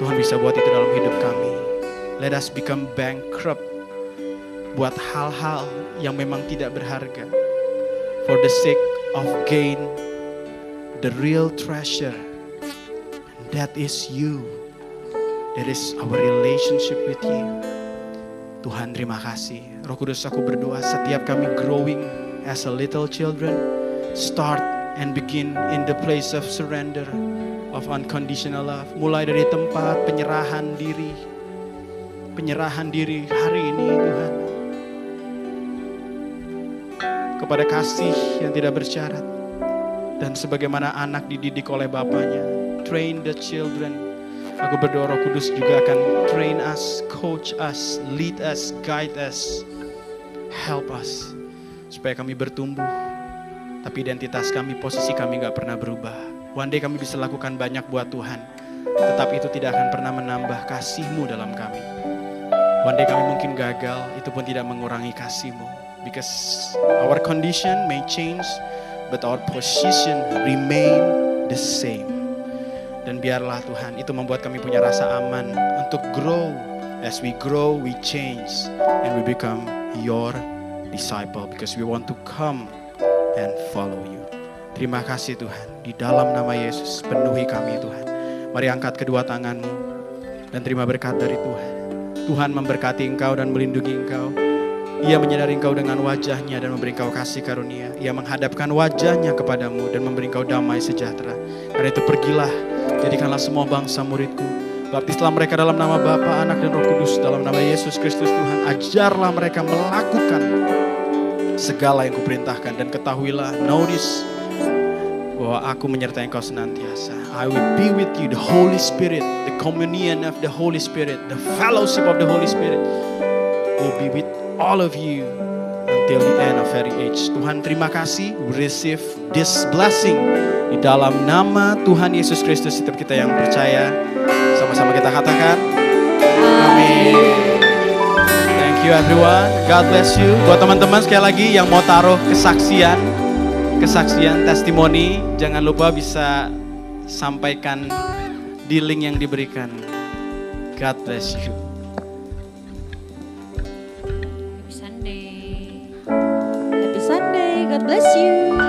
Tuhan bisa buat itu dalam hidup kami. Let us become bankrupt buat hal-hal yang memang tidak berharga. For the sake of gain, the real treasure. And that is you. That is our relationship with you. Tuhan, terima kasih. Roh Kudus, aku berdoa setiap kami growing as a little children, start and begin in the place of surrender, of unconditional love. Mulai dari tempat penyerahan diri. Penyerahan diri hari ini, Tuhan. Kepada kasih yang tidak bersyarat. Dan sebagaimana anak dididik oleh bapaknya. Train the children. Aku berdoa Roh Kudus juga akan train us, coach us, lead us, guide us, help us. Supaya kami bertumbuh. Tapi identitas kami, posisi kami gak pernah berubah. One day kami bisa lakukan banyak buat Tuhan. Tetapi itu tidak akan pernah menambah kasih-Mu dalam kami. One day kami mungkin gagal, itu pun tidak mengurangi kasih-Mu. Because our condition may change, but our position remain the same. Dan biarlah Tuhan, itu membuat kami punya rasa aman untuk grow. As we grow, we change. And we become your disciple. Because we want to come and follow you. Terima kasih Tuhan. Di dalam nama Yesus, penuhi kami Tuhan. Mari angkat kedua tanganmu. Dan terima berkat dari Tuhan. Tuhan memberkati engkau dan melindungi engkau. Ia menyadari engkau dengan wajahnya dan memberi engkau kasih karunia. Ia menghadapkan wajahnya kepadamu dan memberi engkau damai sejahtera. Karena itu pergilah, jadikanlah semua bangsa muridku. Baptislah mereka dalam nama Bapa, Anak dan Roh Kudus. Dalam nama Yesus Kristus Tuhan. Ajarlah mereka melakukan segala yang kuperintahkan. Dan ketahuilah, notice bahwa aku menyertai engkau senantiasa. I will be with you, the Holy Spirit, the communion of the Holy Spirit, the fellowship of the Holy Spirit will be with all of you until the end of every age. Tuhan, terima kasih. We receive this blessing di dalam nama Tuhan Yesus Kristus. Setiap kita yang percaya, sama-sama kita katakan amin. Thank you everyone. God bless you. Buat teman-teman sekali lagi yang mau taruh kesaksian, testimoni, jangan lupa bisa sampaikan di link yang diberikan. God bless you. Happy Sunday. God bless you.